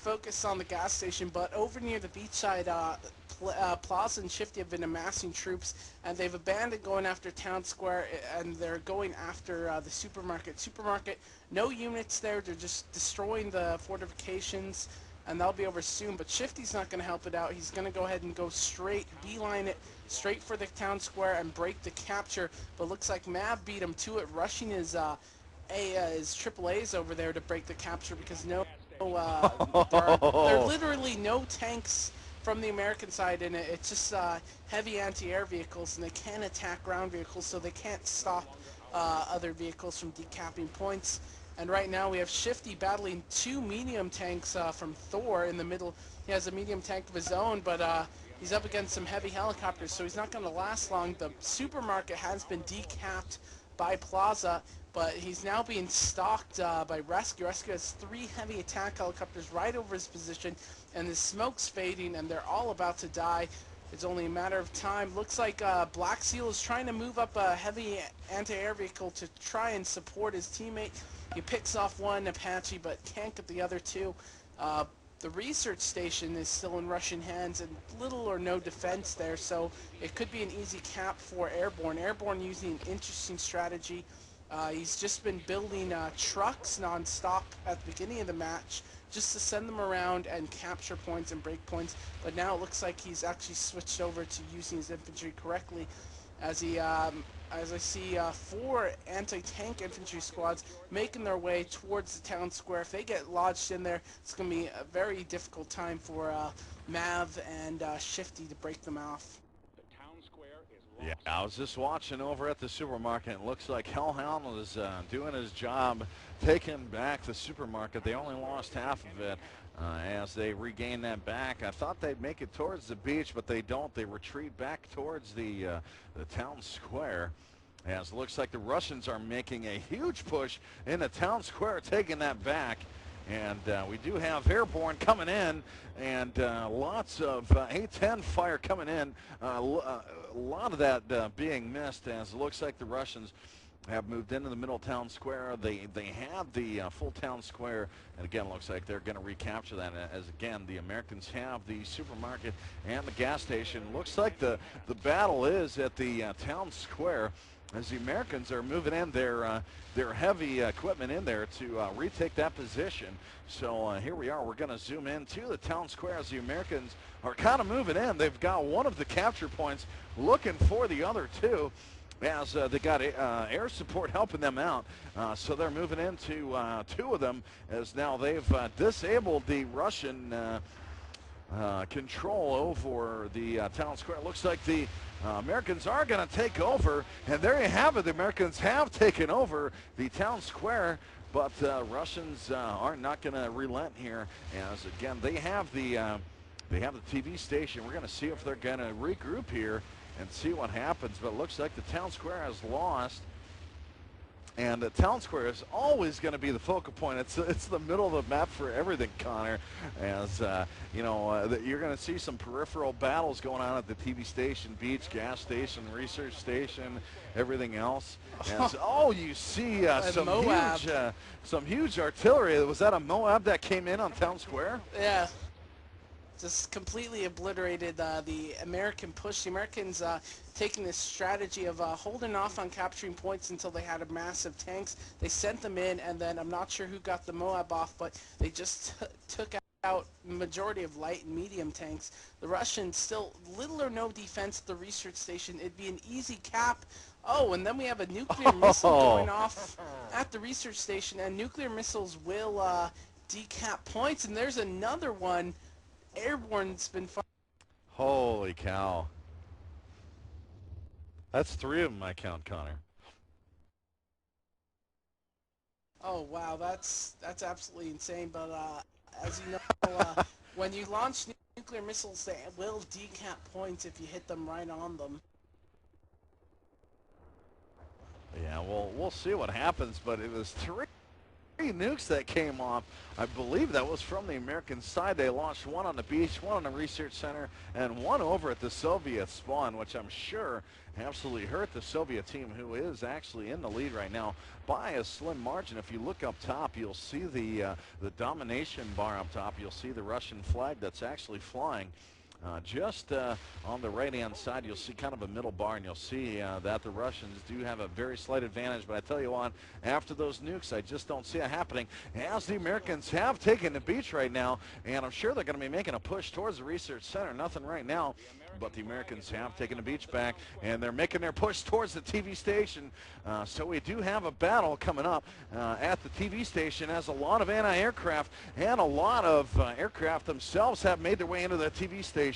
focused on the gas station, but over near the beach side, Plaza and Shifty have been amassing troops, and they've abandoned going after town square, and they're going after the supermarket. No units there. They're just destroying the fortifications, and that'll be over soon. But Shifty's not going to help it out. He's going to go ahead and go straight, beeline it straight for the town square and break the capture. But looks like Mav beat him to it, rushing his AAAs over there to break the capture, because there are literally no tanks from the American side in it. It's just heavy anti-air vehicles, and they can't attack ground vehicles, so they can't stop other vehicles from decapping points. And right now we have Shifty battling 2 medium tanks from Thor in the middle. He has a medium tank of his own, but he's up against some heavy helicopters, so he's not going to last long. The supermarket has been decapped by Plaza, but he's now being stalked by Rescue. Rescue has 3 heavy attack helicopters right over his position, and the smoke's fading, and they're all about to die. It's only a matter of time. Looks like Black Seal is trying to move up a heavy anti-air vehicle to try and support his teammate. He picks off 1 Apache, but can't get the other 2. The research station is still in Russian hands, and little or no defense there, so it could be an easy cap for Airborne. Airborne using an interesting strategy. He's just been building trucks non-stop at the beginning of the match just to send them around and capture points and break points, but now it looks like he's actually switched over to using his infantry correctly, as I see 4 anti-tank infantry squads making their way towards the town square. If they get lodged in there, it's going to be a very difficult time for Mav and Shifty to break them off. The town square Yeah, I was just watching over at the supermarket. It looks like Hellhound was doing his job, taking back the supermarket. They only lost half of it as they regain that back. I thought they'd make it towards the beach, but they don't. They retreat back towards the town square. As it looks like the Russians are making a huge push in the town square, taking that back. And we do have airborne coming in, and lots of A-10 fire coming in. A lot of that being missed, as it looks like the Russians have moved into the middle town square. They have the full town square, and again, looks like they're going to recapture that. As again, the Americans have the supermarket and the gas station. Looks like the battle is at the town square, as the Americans are moving in their heavy equipment in there to retake that position. So here we are. We're going to zoom in to the town square as the Americans are kind of moving in. They've got one of the capture points, looking for the other two, as they got air support helping them out. So they're moving into two of them, as now they've disabled the Russian control over the town square. It looks like the Americans are going to take over, and there you have it. The Americans have taken over the town square, but Russians are not going to relent here, as again they have the TV station. We're going to see if they're going to regroup here and see what happens, but it looks like the town square has lost. And the town square is always going to be the focal point. It's the middle of the map for everything, Connor. As you know, you're going to see some peripheral battles going on at the TV station, beach, gas station, research station, everything else. As, you see some huge artillery. Was that a Moab that came in on town square? Yeah. Just completely obliterated the American push. The Americans taking this strategy of holding off on capturing points until they had a massive tanks. They sent them in, and then I'm not sure who got the Moab off, but they just took out the majority of light and medium tanks. The Russians still little or no defense at the research station. It'd be an easy cap. Oh, and then we have a nuclear missile going off at the research station, and nuclear missiles will decap points, and there's another one. Airborne's been fun. Holy cow. That's 3 of them I count, Connor. Oh wow, that's absolutely insane. But as you know, when you launch nuclear missiles, they will decap points if you hit them right on them. Yeah, well, we'll see what happens, but it was 3 nukes that came off. I believe that was from the American side. They launched one on the beach, one on the research center, and one over at the Soviet spawn, which I'm sure absolutely hurt the Soviet team, who is actually in the lead right now by a slim margin. If you look up top, you'll see the domination bar up top. You'll see the Russian flag that's actually flying. Just on the right-hand side, you'll see kind of a middle bar, and you'll see that the Russians do have a very slight advantage. But I tell you what, after those nukes, I just don't see it happening, as the Americans have taken the beach right now, and I'm sure they're going to be making a push towards the research center. Nothing right now, but the Americans have taken the beach back, and they're making their push towards the TV station. So we do have a battle coming up at the TV station, as a lot of anti-aircraft and a lot of aircraft themselves have made their way into the TV station.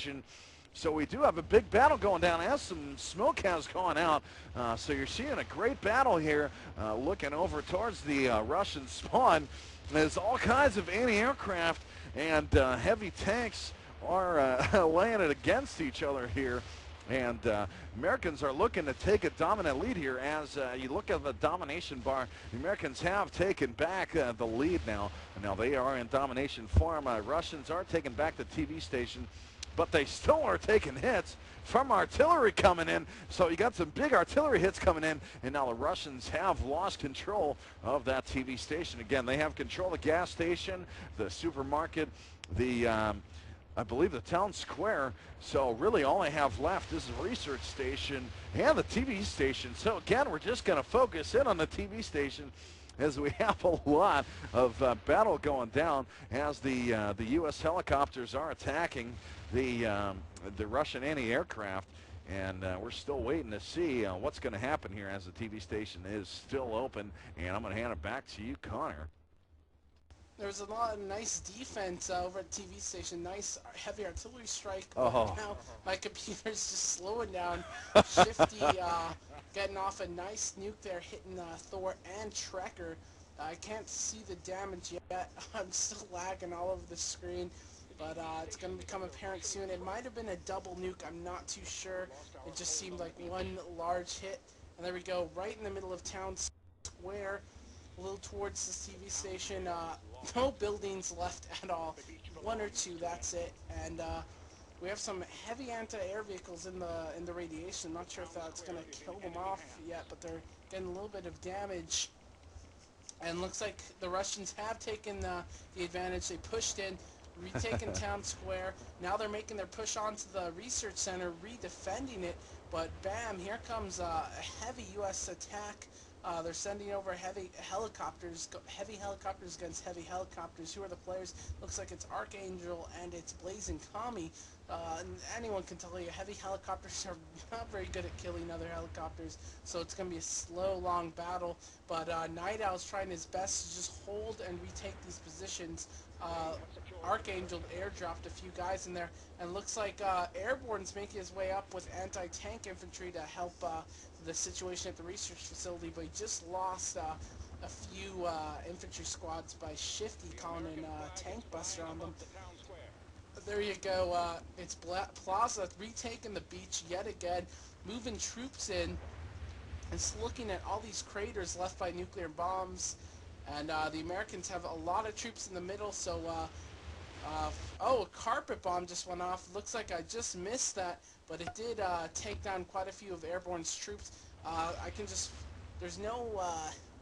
So we do have a big battle going down, as some smoke has gone out. So you're seeing a great battle here, looking over towards the Russian spawn. There's all kinds of anti-aircraft and heavy tanks are laying it against each other here. And Americans are looking to take a dominant lead here. As you look at the domination bar, the Americans have taken back the lead now. Now they are in domination form. Russians are taking back the TV station, but they still are taking hits from artillery coming in. So you got some big artillery hits coming in, and now the Russians have lost control of that TV station. Again, they have control of the gas station, the supermarket, the I believe the town square. So really all I have left is the research station and the TV station. So again, we're just going to focus in on the TV station, as we have a lot of battle going down, as the U.S. helicopters are attacking the Russian anti-aircraft, and we're still waiting to see what's going to happen here, as the TV station is still open. And I'm going to hand it back to you, Connor. There was a lot of nice defense over at TV station. Nice heavy artillery strike. Oh. But now my computer's just slowing down. Shifty getting off a nice nuke there, hitting Thor and Trekker. I can't see the damage yet. I'm still lagging all over the screen. But it's going to become apparent soon. It might have been a double nuke. I'm not too sure. It just seemed like one large hit. And there we go, right in the middle of town square, a little towards the TV station. No buildings left at all. One or two, that's it. And we have some heavy anti-air vehicles in the radiation. Not sure if that's going to kill them off yet, but they're getting a little bit of damage. And looks like the Russians have taken the advantage. They pushed in, retaken town square. Now they're making their push onto the research center, redefending it. But bam, here comes a heavy U.S. attack. They're sending over heavy helicopters against heavy helicopters. Who are the players? Looks like it's Archangel and it's Blazing Kami. And anyone can tell you, heavy helicopters are not very good at killing other helicopters, so it's going to be a slow, long battle. But Night Owl's trying his best to just hold and retake these positions. Archangel airdropped a few guys in there, and looks like Airborne's making his way up with anti-tank infantry to help the situation at the research facility, but he just lost a few infantry squads by Shifty calling in tank buster on them. There you go, it's Plaza retaking the beach yet again, moving troops in. It's looking at all these craters left by nuclear bombs, and the Americans have a lot of troops in the middle, so oh, a carpet bomb just went off. Looks like I just missed that, but it did take down quite a few of Airborne's troops. There's no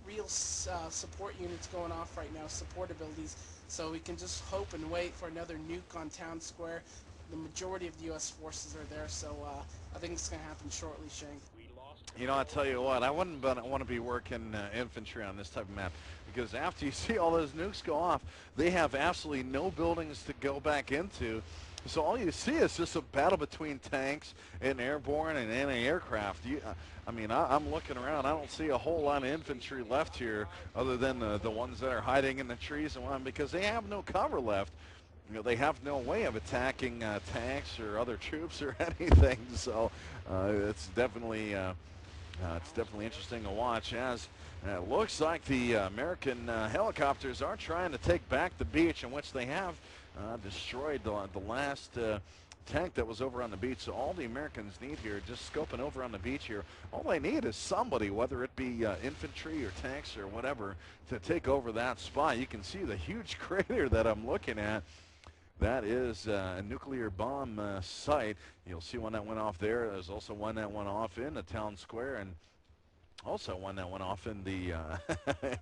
real support units going off right now, support abilities, so we can just hope and wait for another nuke on town square. The majority of the U.S. forces are there, so I think it's going to happen shortly, Shank. You know, I tell you what, I wouldn't want to be working infantry on this type of map, because after you see all those nukes go off, they have absolutely no buildings to go back into. So all you see is just a battle between tanks and airborne and anti-aircraft. I mean, I'm looking around. I don't see a whole lot of infantry left here other than the ones that are hiding in the trees and whatnot, because they have no cover left. You know, they have no way of attacking tanks or other troops or anything. So it's definitely interesting to watch, as it looks like the American helicopters are trying to take back the beach, in which they have destroyed the last tank that was over on the beach. So all the Americans need here, just scoping over on the beach here, all they need is somebody, whether it be infantry or tanks or whatever, to take over that spot. You can see the huge crater that I'm looking at. That is a nuclear bomb site. You'll see one that went off there. There's also one that went off in the town square, and also one that went off in the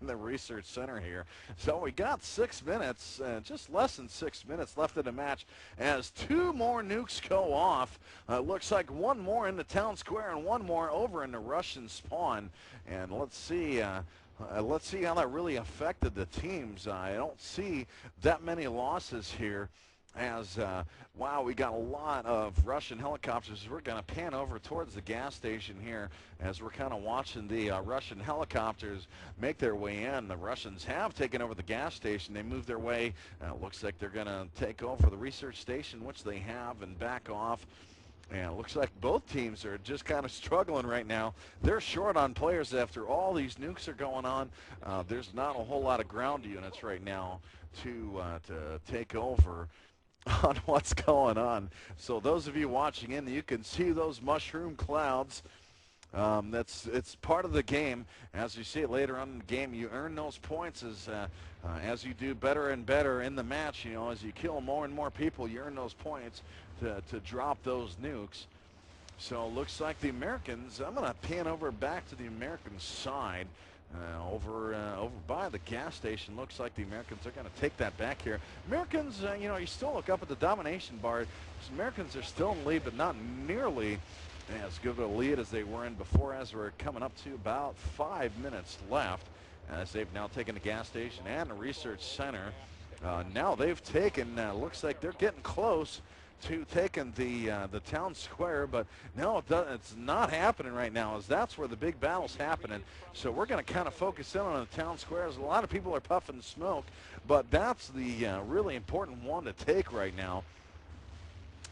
in the research center here. So we got 6 minutes, just less than 6 minutes left in the match, as 2 more nukes go off. Looks like 1 more in the town square and 1 more over in the Russian spawn. And let's see how that really affected the teams. I don't see that many losses here, as wow, we got a lot of Russian helicopters. We're going to pan over towards the gas station here as we're kind of watching the Russian helicopters make their way in. The Russians have taken over the gas station. They moved their way. Looks like they're going to take over the research station, which they have, and back off. And it looks like both teams are just kind of struggling right now. They're short on players after all these nukes are going on. There's not a whole lot of ground units right now to take over on what's going on. So those of you watching in, you can see those mushroom clouds. It's part of the game. As you see it later on in the game, you earn those points as you do better and better in the match. You know, as you kill more and more people, you earn those points to drop those nukes. So it looks like the Americans, I'm going to pan over back to the American side. Over by the gas station, looks like the Americans are going to take that back here. Americans, you know, you still look up at the domination bar. Americans are still in the lead, but not nearly as good of a lead as they were in before, as we're coming up to about 5 minutes left, as they've now taken the gas station and the research center. Now they've taken, looks like they're getting close to taking the town square, but no, it's not happening right now, as that's where the big battle's happening. So we're going to kind of focus in on the town squares. A lot of people are puffing smoke, but that's the really important one to take right now.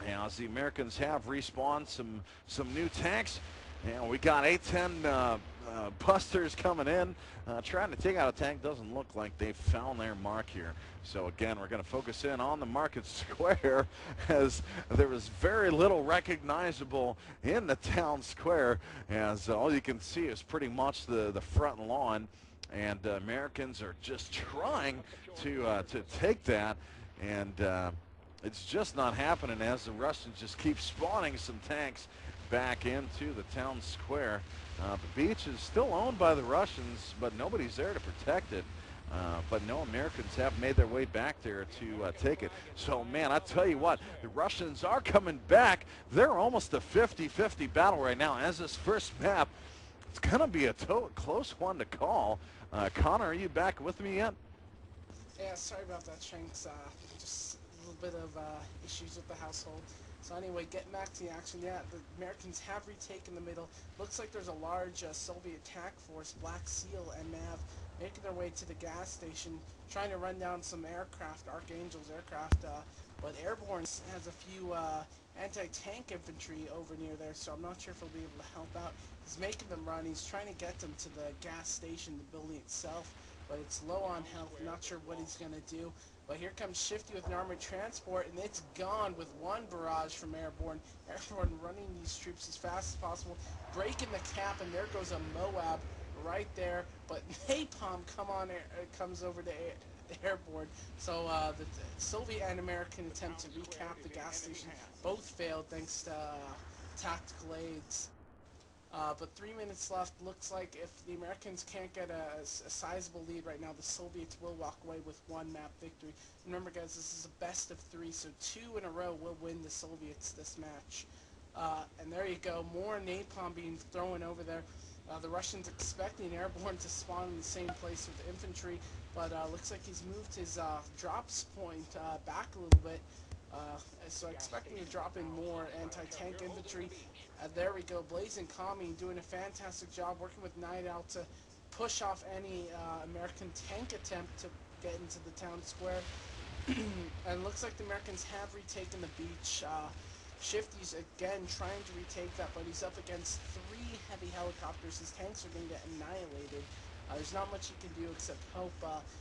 As the Americans have respawned some new tanks, and we got A-10 busters coming in, trying to take out a tank. Doesn't look like they've found their mark here. So again, we're going to focus in on the market square, as there was very little recognizable in the town square, as all you can see is pretty much the front lawn, and Americans are just trying to take that, and it's just not happening, as the Russians just keep spawning some tanks back into the town square. The beach is still owned by the Russians, but nobody's there to protect it. But no Americans have made their way back there to take it. So, man, I tell you what, the Russians are coming back. They're almost a 50-50 battle right now. As this first map, it's going to be a close one to call. Connor, are you back with me yet? Yeah, sorry about that, Shanks. Just a little bit of issues with the household. So anyway, getting back to the action, yeah, the Americans have retaken the middle. Looks like there's a large Soviet attack force, Black Seal and MAV, making their way to the gas station, trying to run down some aircraft, Archangel's aircraft, but Airborne has a few anti-tank infantry over near there, so I'm not sure if he'll be able to help out. He's making them run. He's trying to get them to the gas station, the building itself, but it's low on health. I'm not sure what he's going to do. But here comes Shifty with an armored transport, and it's gone with one barrage from Airborne. Airborne running these troops as fast as possible, breaking the cap, and there goes a Moab right there. But napalm comes over to Airborne. So the Soviet and American attempt to recap the gas station both failed thanks to tactical aids. But 3 minutes left. Looks like if the Americans can't get a sizable lead right now, the Soviets will walk away with one map victory. Remember, guys, this is a best of 3, so 2 in a row will win the Soviets this match. And there you go, more napalm being thrown over there. The Russians expecting Airborne to spawn in the same place with infantry, but looks like he's moved his drops point back a little bit. So expecting to drop in more anti-tank infantry. There we go, Blazing Kami doing a fantastic job working with Night Owl to push off any American tank attempt to get into the town square. And looks like the Americans have retaken the beach. Shifty's again trying to retake that, but he's up against 3 heavy helicopters. His tanks are going to get annihilated. There's not much he can do except hope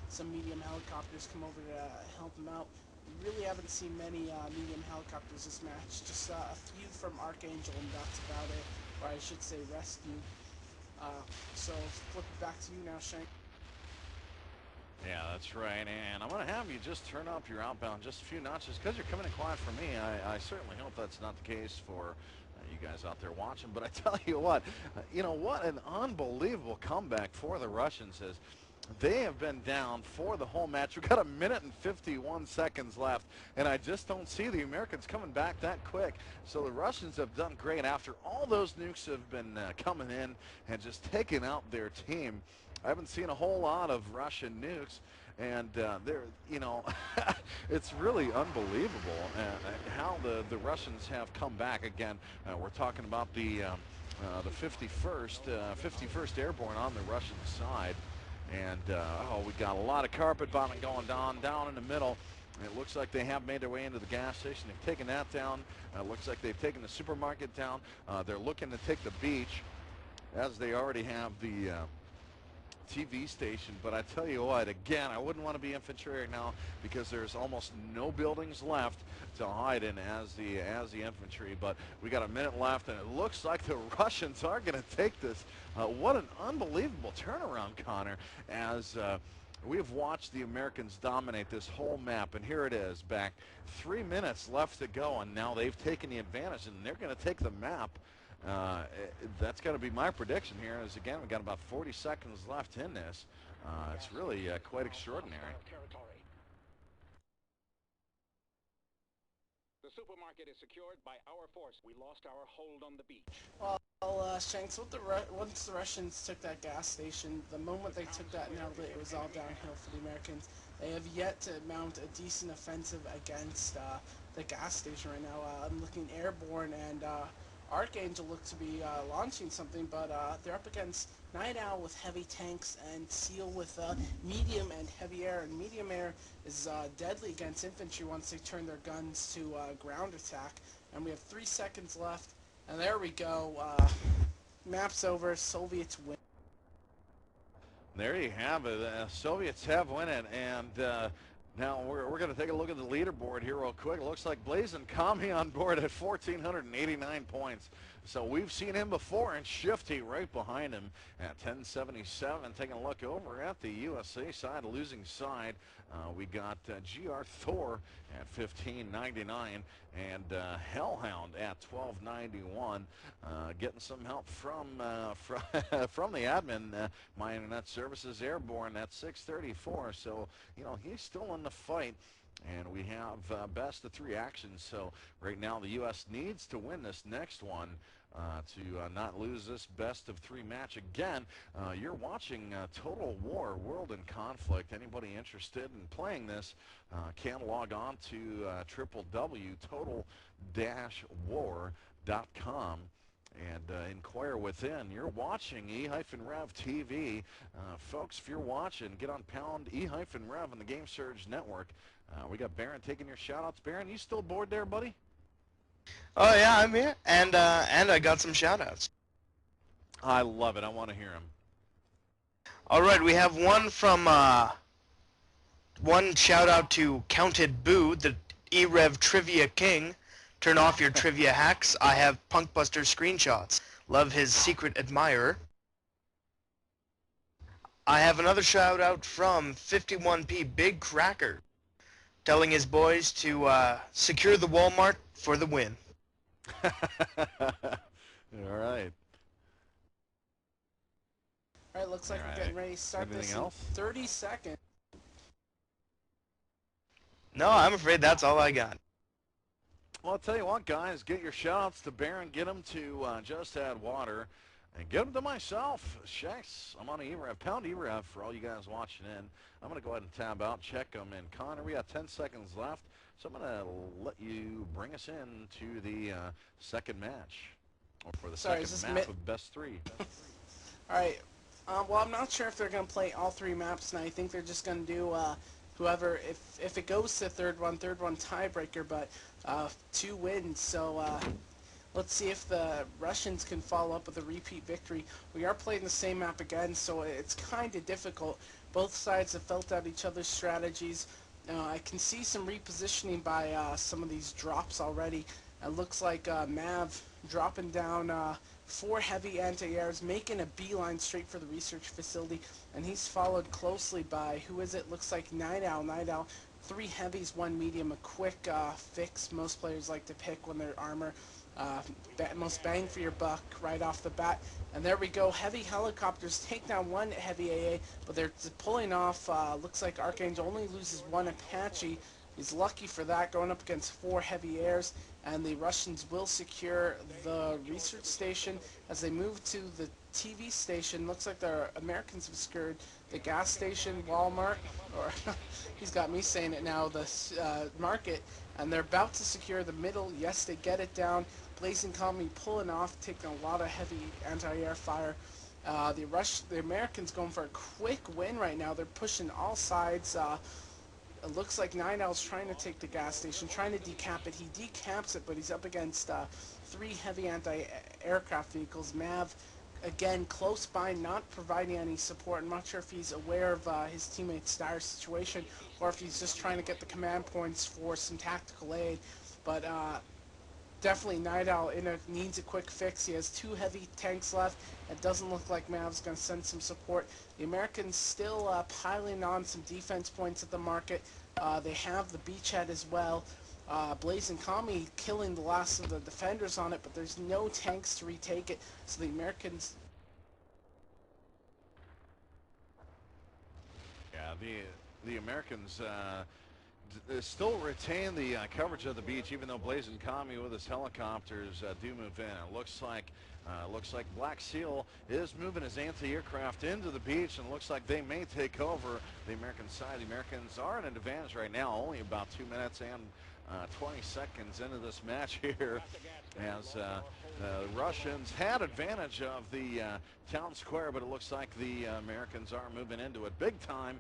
some medium helicopters come over to help him out. We really haven't seen many medium helicopters this match, just a few from Archangel, and that's about it, or I should say rescue. So flip it back to you now, Shank. Yeah, that's right, and I'm going to have you just turn up your outbound just a few notches, because you're coming in quiet for me. I certainly hope that's not the case for you guys out there watching, but I tell you what, what an unbelievable comeback for the Russians is. They have been down for the whole match. We've got 1 minute and 51 seconds left, and I just don't see the Americans coming back that quick. So the Russians have done great after all those nukes have been coming in and just taking out their team. I haven't seen a whole lot of Russian nukes, and they're, it's really unbelievable how the Russians have come back again. We're talking about the 51st Airborne on the Russian side. And, we got a lot of carpet bombing going down in the middle. It looks like they have made their way into the gas station. They've taken that down. Looks like they've taken the supermarket down. They're looking to take the beach, as they already have the TV station. But I tell you what, again, I wouldn't want to be infantry right now, because there's almost no buildings left to hide in as the infantry. But we got 1 minute left, and it looks like the Russians are going to take this. What an unbelievable turnaround, Connor, as we have watched the Americans dominate this whole map, and here it is back. 3 minutes left to go, and now they've taken the advantage, and they're going to take the map. That's going to be my prediction here, as again, we've got about 40 seconds left in this. It's really quite extraordinary. The supermarket is secured by our force. We lost our hold on the beach. Well, Shanks, once the Russians took that gas station, the moment they took that and held it, it was all downhill for the Americans. They have yet to mount a decent offensive against the gas station right now. I'm looking airborne, and Archangel looks to be launching something, but they're up against Night Owl with heavy tanks and Seal with medium and heavy air. And medium air is deadly against infantry once they turn their guns to ground attack. And we have 3 seconds left, and there we go. Map's over. Soviets win. There you have it. Soviets have won it, and now we're going to take a look at the leaderboard here real quick. It looks like Blazin' Kami on board at 1,489 points. So we've seen him before, and Shifty right behind him at 1077. Taking a look over at the USA side, losing side, we got GR Thor at 1599 and Hellhound at 1291. Getting some help from from the admin. My Internet Services Airborne at 634. So you know he's still in the fight. And we have best of 3 actions. So right now the U.S. needs to win this next one to not lose this best of 3 match again. You're watching Total War World in Conflict. Anybody interested in playing this can log on to www.total-war.com and inquire within. You're watching e-rev TV. Folks, if you're watching, get on pound e-rev on the Game Surge Network. We got Baron taking your shout-outs. Baron, you still bored there, buddy? Oh yeah, I'm here, and I got some shout-outs. I love it. I want to hear them. All right, we have one from one shout-out to Counted Boo, the e-rev trivia king. Turn off your trivia hacks. I have Punkbuster screenshots. Love his secret admirer. I have another shout-out from 51P Big Cracker, telling his boys to secure the Walmart for the win. All right. All right, looks like we're getting ready to start Anything this else? in 30 seconds. No, I'm afraid that's all I got. Well, I'll tell you what, guys, get your shout-outs to Baron. Get them to Just Add Water. And get them to myself. Shanks, I'm on e-rev. Pound e-rev for all you guys watching in. I'm going to go ahead and tab out, check them. And Connor, we got 10 seconds left. So I'm going to let you bring us in to the second match. Or for the second map of best 3. All right. Well, I'm not sure if they're going to play all 3 maps, and I think they're just going to do whoever, if it goes to third one tiebreaker, but 2 wins. So let's see if the Russians can follow up with a repeat victory. We are playing the same map again, so it's kind of difficult. Both sides have felt out each other's strategies. I can see some repositioning by some of these drops already. It looks like Mav dropping down 4 heavy anti-airs, making a beeline straight for the research facility, and he's followed closely by, who is it? Looks like Night Owl. Night Owl, 3 heavies, 1 medium, a quick fix most players like to pick when they're armor. Most bang for your buck right off the bat. And there we go. Heavy helicopters take down 1 heavy AA, but they're pulling off. Looks like Archangel only loses 1 Apache. He's lucky for that, going up against 4 heavy airs. And the Russians will secure the research station as they move to the TV station. Looks like the Americans have secured the gas station, Walmart, or he's got me saying it now, the market. And they're about to secure the middle. Yes, they get it down. Blazin' Kami pulling off, taking a lot of heavy anti-air fire. The Americans going for a quick win right now. They're pushing all sides. It looks like Night Owl's trying to take the gas station, trying to decap it. He decaps it, but he's up against 3 heavy anti-aircraft vehicles. Mav, again, close by, not providing any support. I'm not sure if he's aware of his teammate's dire situation or if he's just trying to get the command points for some tactical aid. But definitely Night Owl needs a quick fix. He has 2 heavy tanks left. It doesn't look like Mav's going to send some support. The Americans still piling on some defense points at the market. They have the beachhead as well. Blazin' Kami killing the last of the defenders on it, but there's no tanks to retake it. So the Americans... Yeah, the Americans still retain the coverage of the beach, even though Blazin' Kami with his helicopters do move in. It looks like Looks like Black Seal is moving his anti-aircraft into the beach, and looks like they may take over the American side. The Americans are at an advantage right now, only about 2 minutes and 20 seconds into this match here, as the Russians had advantage of the town square, but it looks like the Americans are moving into it big time.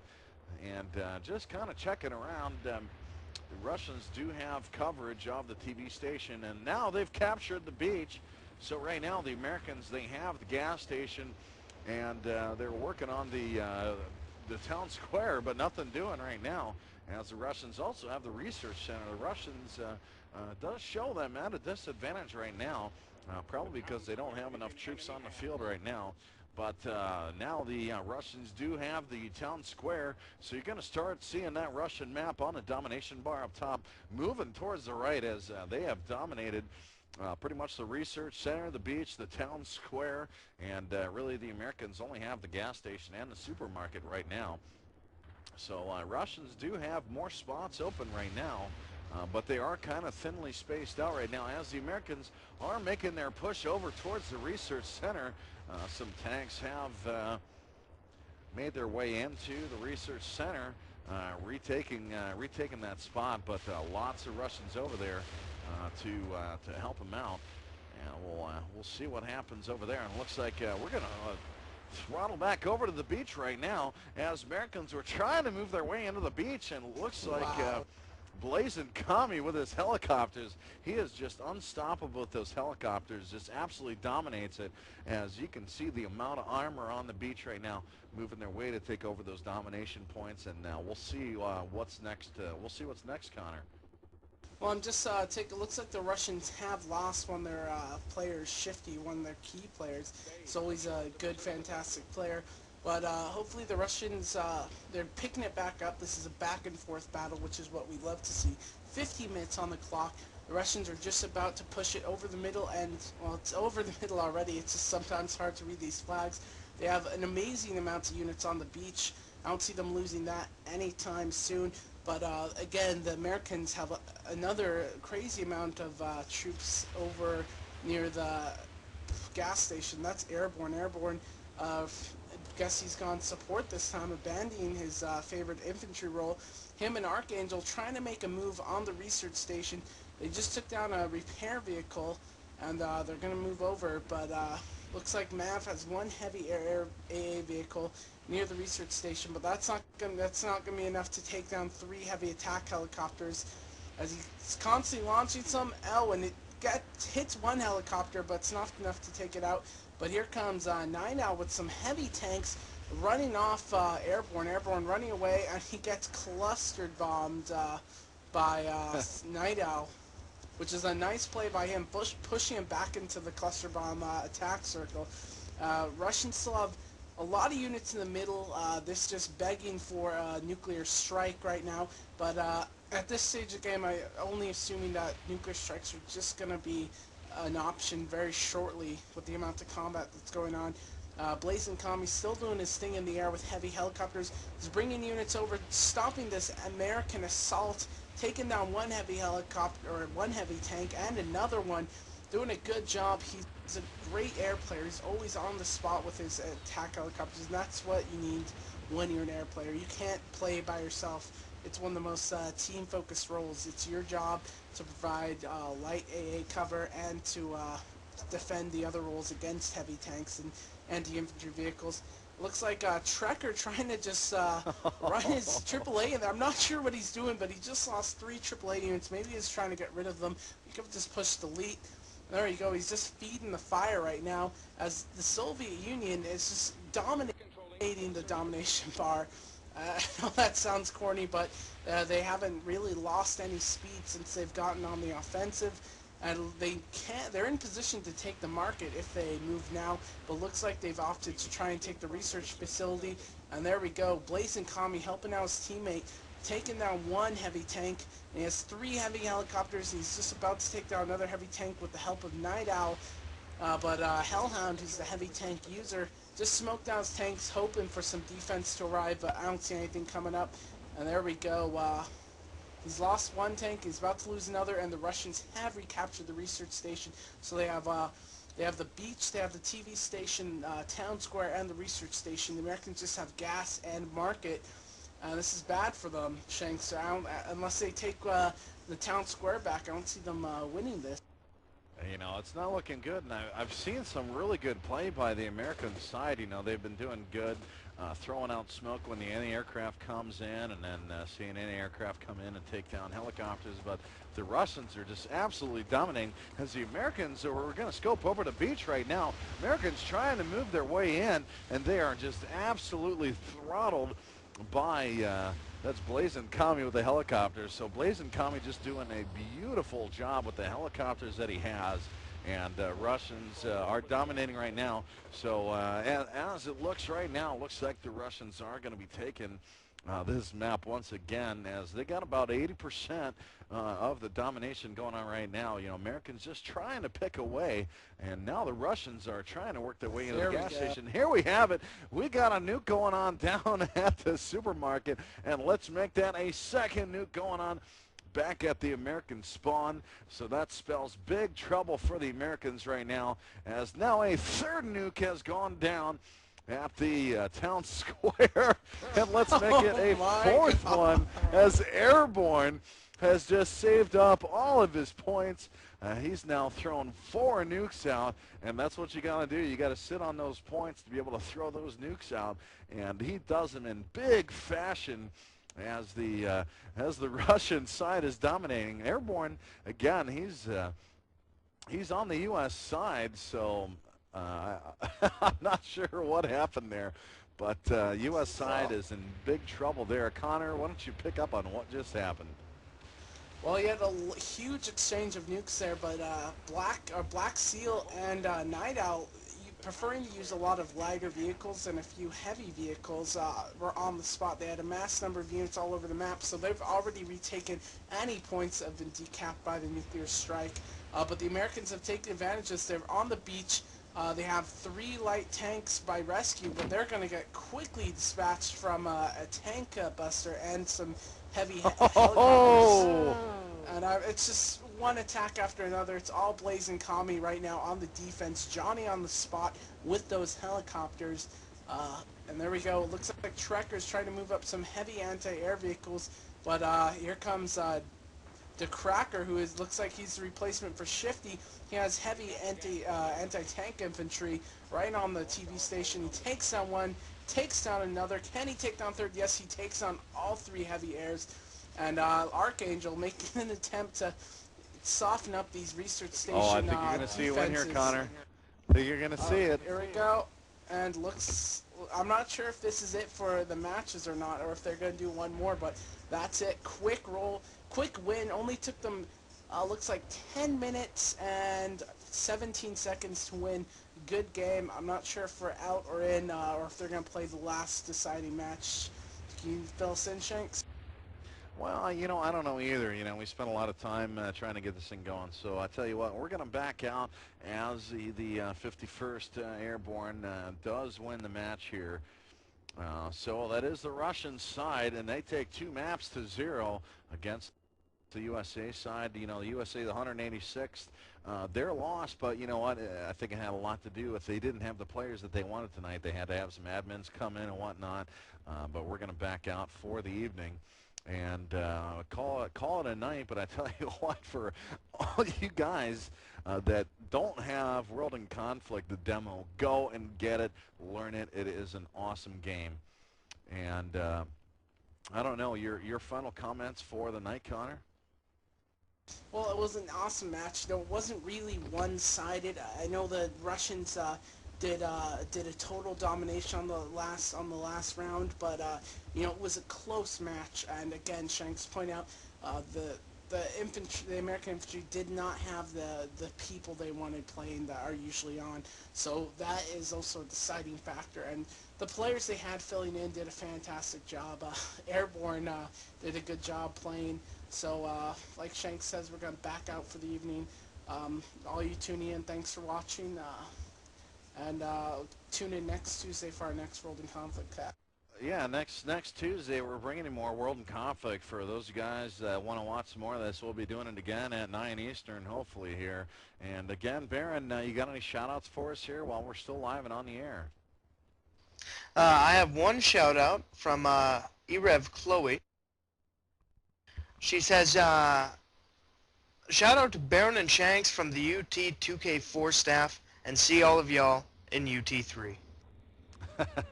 And just kind of checking around, the Russians do have coverage of the TV station, and now they've captured the beach. So right now the Americans, they have the gas station, and they're working on the town square, but nothing doing right now, as the Russians also have the research center. The Russians does show them at a disadvantage right now, probably because they don't have enough troops on the field right now. But now the Russians do have the town square, so you're going to start seeing that Russian map on the domination bar up top moving towards the right, as they have dominated pretty much the research center, the beach, the town square, and really the Americans only have the gas station and the supermarket right now. So Russians do have more spots open right now, but they are kind of thinly spaced out right now, as the Americans are making their push over towards the research center. Some tanks have made their way into the research center, retaking that spot, but lots of Russians over there to help them out. And we'll see what happens over there. And it looks like we're going to throttle back over to the beach right now, as Americans were trying to move their way into the beach, and it looks like Blazing Kami with his helicopters. He is just unstoppable with those helicopters, just absolutely dominates it. As you can see, the amount of armor on the beach right now, moving their way to take over those domination points, and we'll see what's next. We'll see what's next, Connor. Well, I'm just looks like the Russians have lost one of their players, Shifty, one of their key players. He's always a good, fantastic player. But hopefully the Russians, they're picking it back up. This is a back-and-forth battle, which is what we love to see. 50 minutes on the clock. The Russians are just about to push it over the middle, and, well, it's over the middle already. It's just sometimes hard to read these flags. They have an amazing amount of units on the beach. I don't see them losing that anytime soon. But again, the Americans have another crazy amount of troops over near the gas station. That's Airborne. Airborne, guess he's gone support this time, abandoning his favorite infantry role. Him and Archangel trying to make a move on the research station. They just took down a repair vehicle, and they're going to move over. But looks like Mav has one heavy air AA vehicle near the research station, but that's not gonna be enough to take down 3 heavy attack helicopters, as he's constantly launching some and it hits one helicopter, but it's not enough to take it out. But here comes Night Owl with some heavy tanks running off Airborne. Airborne running away, and he gets clustered bombed by Night Owl, which is a nice play by him, pushing him back into the cluster bomb attack circle. Russians still have a lot of units in the middle. This just begging for a nuclear strike right now. But at this stage of the game, I'm only assuming that nuclear strikes are just going to be an option very shortly with the amount of combat that's going on. Blazing Kami still doing his thing in the air with heavy helicopters. He's bringing units over, stopping this American assault, taking down one heavy helicopter, or one heavy tank, and another one. Doing a good job. He's a great air player. He's always on the spot with his attack helicopters, and that's what you need when you're an air player. You can't play by yourself. It's one of the most team-focused roles. It's your job to provide light AA cover and to defend the other roles against heavy tanks and anti-infantry vehicles. Looks like Trekker trying to just run his AAA in there. I'm not sure what he's doing, but he just lost 3 AAA units. Maybe he's trying to get rid of them. He could just push delete. There you go. He's just feeding the fire right now, as the Soviet Union is just dominating the domination bar. I know that sounds corny, but they haven't really lost any speed since they've gotten on the offensive, and they're in position to take the market if they move now, but looks like they've opted to try and take the research facility. And there we go. Blazing Kami helping out his teammate, taking down 1 heavy tank, and he has 3 heavy helicopters, and he's just about to take down another heavy tank with the help of Night Owl. But Hellhound, who's the heavy tank user, just smoked down his tanks, hoping for some defense to arrive, but I don't see anything coming up. And there we go. He's lost 1 tank, he's about to lose another, and the Russians have recaptured the research station. So they have They have the beach, they have the TV station, town square, and the research station. The Americans just have gas and market. This is bad for them, Shanks. Unless they take the town square back, I don't see them winning this. You know, it's not looking good, and I've seen some really good play by the American side. You know, they've been doing good, throwing out smoke when the anti-aircraft comes in, and then seeing anti-aircraft come in and take down helicopters. But the Russians are just absolutely dominating, as the Americans, we're going to scope over the beach right now. Americans trying to move their way in, and they are just absolutely throttled by that's Blazin' Commie with the helicopters. So Blazin' Commie just doing a beautiful job with the helicopters that he has. And Russians are dominating right now. So as it looks right now, it looks like the Russians are going to be taking this map once again, as they got about 80% of the domination going on right now. You know, Americans just trying to pick away, and now the Russians are trying to work their way into the gas station. Here we have it. We got a nuke going on down at the supermarket, and let's make that a second nuke going on back at the American spawn. So that spells big trouble for the Americans right now, as now a third nuke has gone down at the town square. And let's make it a fourth one, as Airborne has just saved up all of his points. He's now thrown 4 nukes out, and that's what you got to do. You got to sit on those points to be able to throw those nukes out, and he does them in big fashion as the Russian side is dominating. Airborne, again, he's on the U.S. side, so I'm not sure what happened there, but U.S. side is in big trouble there. Connor, why don't you pick up on what just happened? Well, you had a huge exchange of nukes there, but Black Seal and Night Owl, preferring to use a lot of lighter vehicles and a few heavy vehicles, were on the spot. They had a mass number of units all over the map, so they've already retaken any points that have been decapped by the nuclear strike. But the Americans have taken advantage of this. They're on the beach. They have 3 light tanks by rescue, but they're going to get quickly dispatched from a tank buster and some heavy helicopters. And it's just one attack after another. It's all Blazin' Commie right now on the defense. Johnny on the spot with those helicopters. And there we go. It looks like Trekker's trying to move up some heavy anti-air vehicles. But here comes the Cracker, who looks like he's the replacement for Shifty. He has heavy anti-tank infantry right on the TV station. He takes down one, takes down another. Can he take down third? Yes, he takes down all 3 heavy airs. And Archangel making an attempt to soften up these research station I think you're going to see a win here, Connor. I think you're going to see it. Here we go. And looks, I'm not sure if this is it for the matches or not, or if they're going to do one more, but that's it. Quick roll, quick win. Only took them, looks like 10 minutes and 17 seconds to win. Good game. I'm not sure if we're out or in, or if they're going to play the last deciding match. Can you fill us in, Shanks? Well, you know, I don't know either. You know, we spent a lot of time trying to get this thing going. So I tell you what, we're going to back out as the 51st Airborne does win the match here. So that is the Russian side, and they take 2 maps to 0 against the USA side. You know, the USA, the 186th, they're lost, but you know what? I think it had a lot to do with they didn't have the players that they wanted tonight. They had to have some admins come in and whatnot, but we're going to back out for the evening and call it a night. But I tell you what, for all you guys that don't have World in Conflict, the demo, go and get it, learn it. It is an awesome game. And I don't know, your final comments for the night, Connor? Well, it was an awesome match. Though it wasn't really one-sided. I know the Russians did a total domination on the last round, but you know, it was a close match. And again, Shanks pointed out the American infantry did not have the people they wanted playing that are usually on, so that is also a deciding factor. And the players they had filling in did a fantastic job. Airborne did a good job playing. So like Shanks says, we're going to back out for the evening. All you tuning in, thanks for watching, and tune in next Tuesday for our next World in Conflict cast. Yeah, next Tuesday we're bringing you more World in Conflict. For those of you guys that want to watch some more of this, we'll be doing it again at 9 Eastern, hopefully here. And again, Baron, you got any shout-outs for us here while we're still live and on the air? I have one shout out from e-rev Chloe. She says, shout out to Baron and Shanks from the UT 2K4 staff, and see all of y'all in UT3.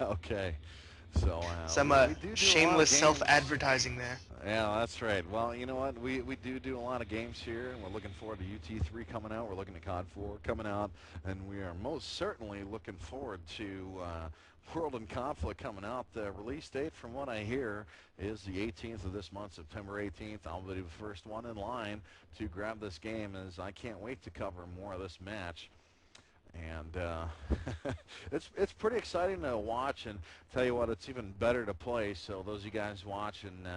Okay. So Some we do a lot of shameless games. self-advertising there. Yeah, that's right. Well, you know what? We do a lot of games here, and we're looking forward to UT3 coming out. We're looking at COD 4 coming out, and we are most certainly looking forward to World in Conflict coming out. The release date, from what I hear, is the 18th of this month, September 18th. I'll be the first one in line to grab this game, as I can't wait to cover more of this match. And it's pretty exciting to watch, and tell you what, it's even better to play. So those of you guys watch and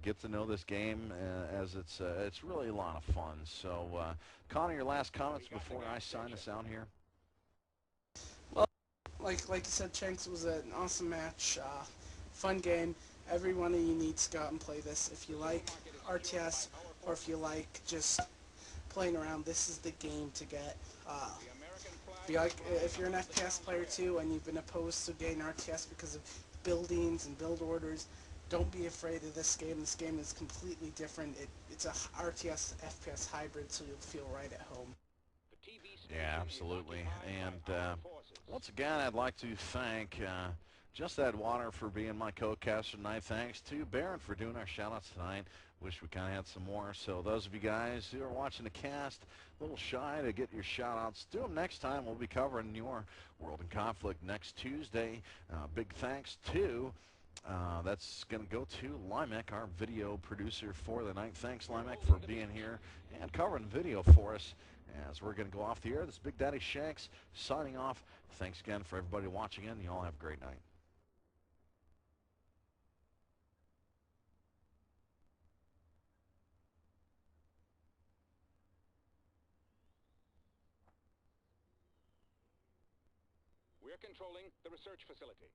get to know this game, as it's really a lot of fun. So Connor, your last comments before I sign us out here? Well, like you said, Shanks, it was an awesome match, fun game. Every one of you needs to go out and play this. If you like RTS, or if you like just playing around, this is the game to get. If you're an FPS player too, and you've been opposed to getting RTS because of buildings and build orders, don't be afraid of this game. This game is completely different. It's a RTS FPS hybrid, so you'll feel right at home. Yeah, absolutely. And once again, I'd like to thank Just That Water for being my co-caster tonight. Thanks to Baron for doing our shout-outs tonight. Wish we kind of had some more. So those of you guys who are watching the cast, a little shy to get your shout-outs, do them next time. We'll be covering your World in Conflict next Tuesday. Big thanks to, that's going to go to Limek, our video producer for the night. Thanks, Limek, for being here and covering video for us. As we're going to go off the air, this is Big Daddy Shanks signing off. Thanks again for everybody watching in. You all have a great night. We're controlling the research facility.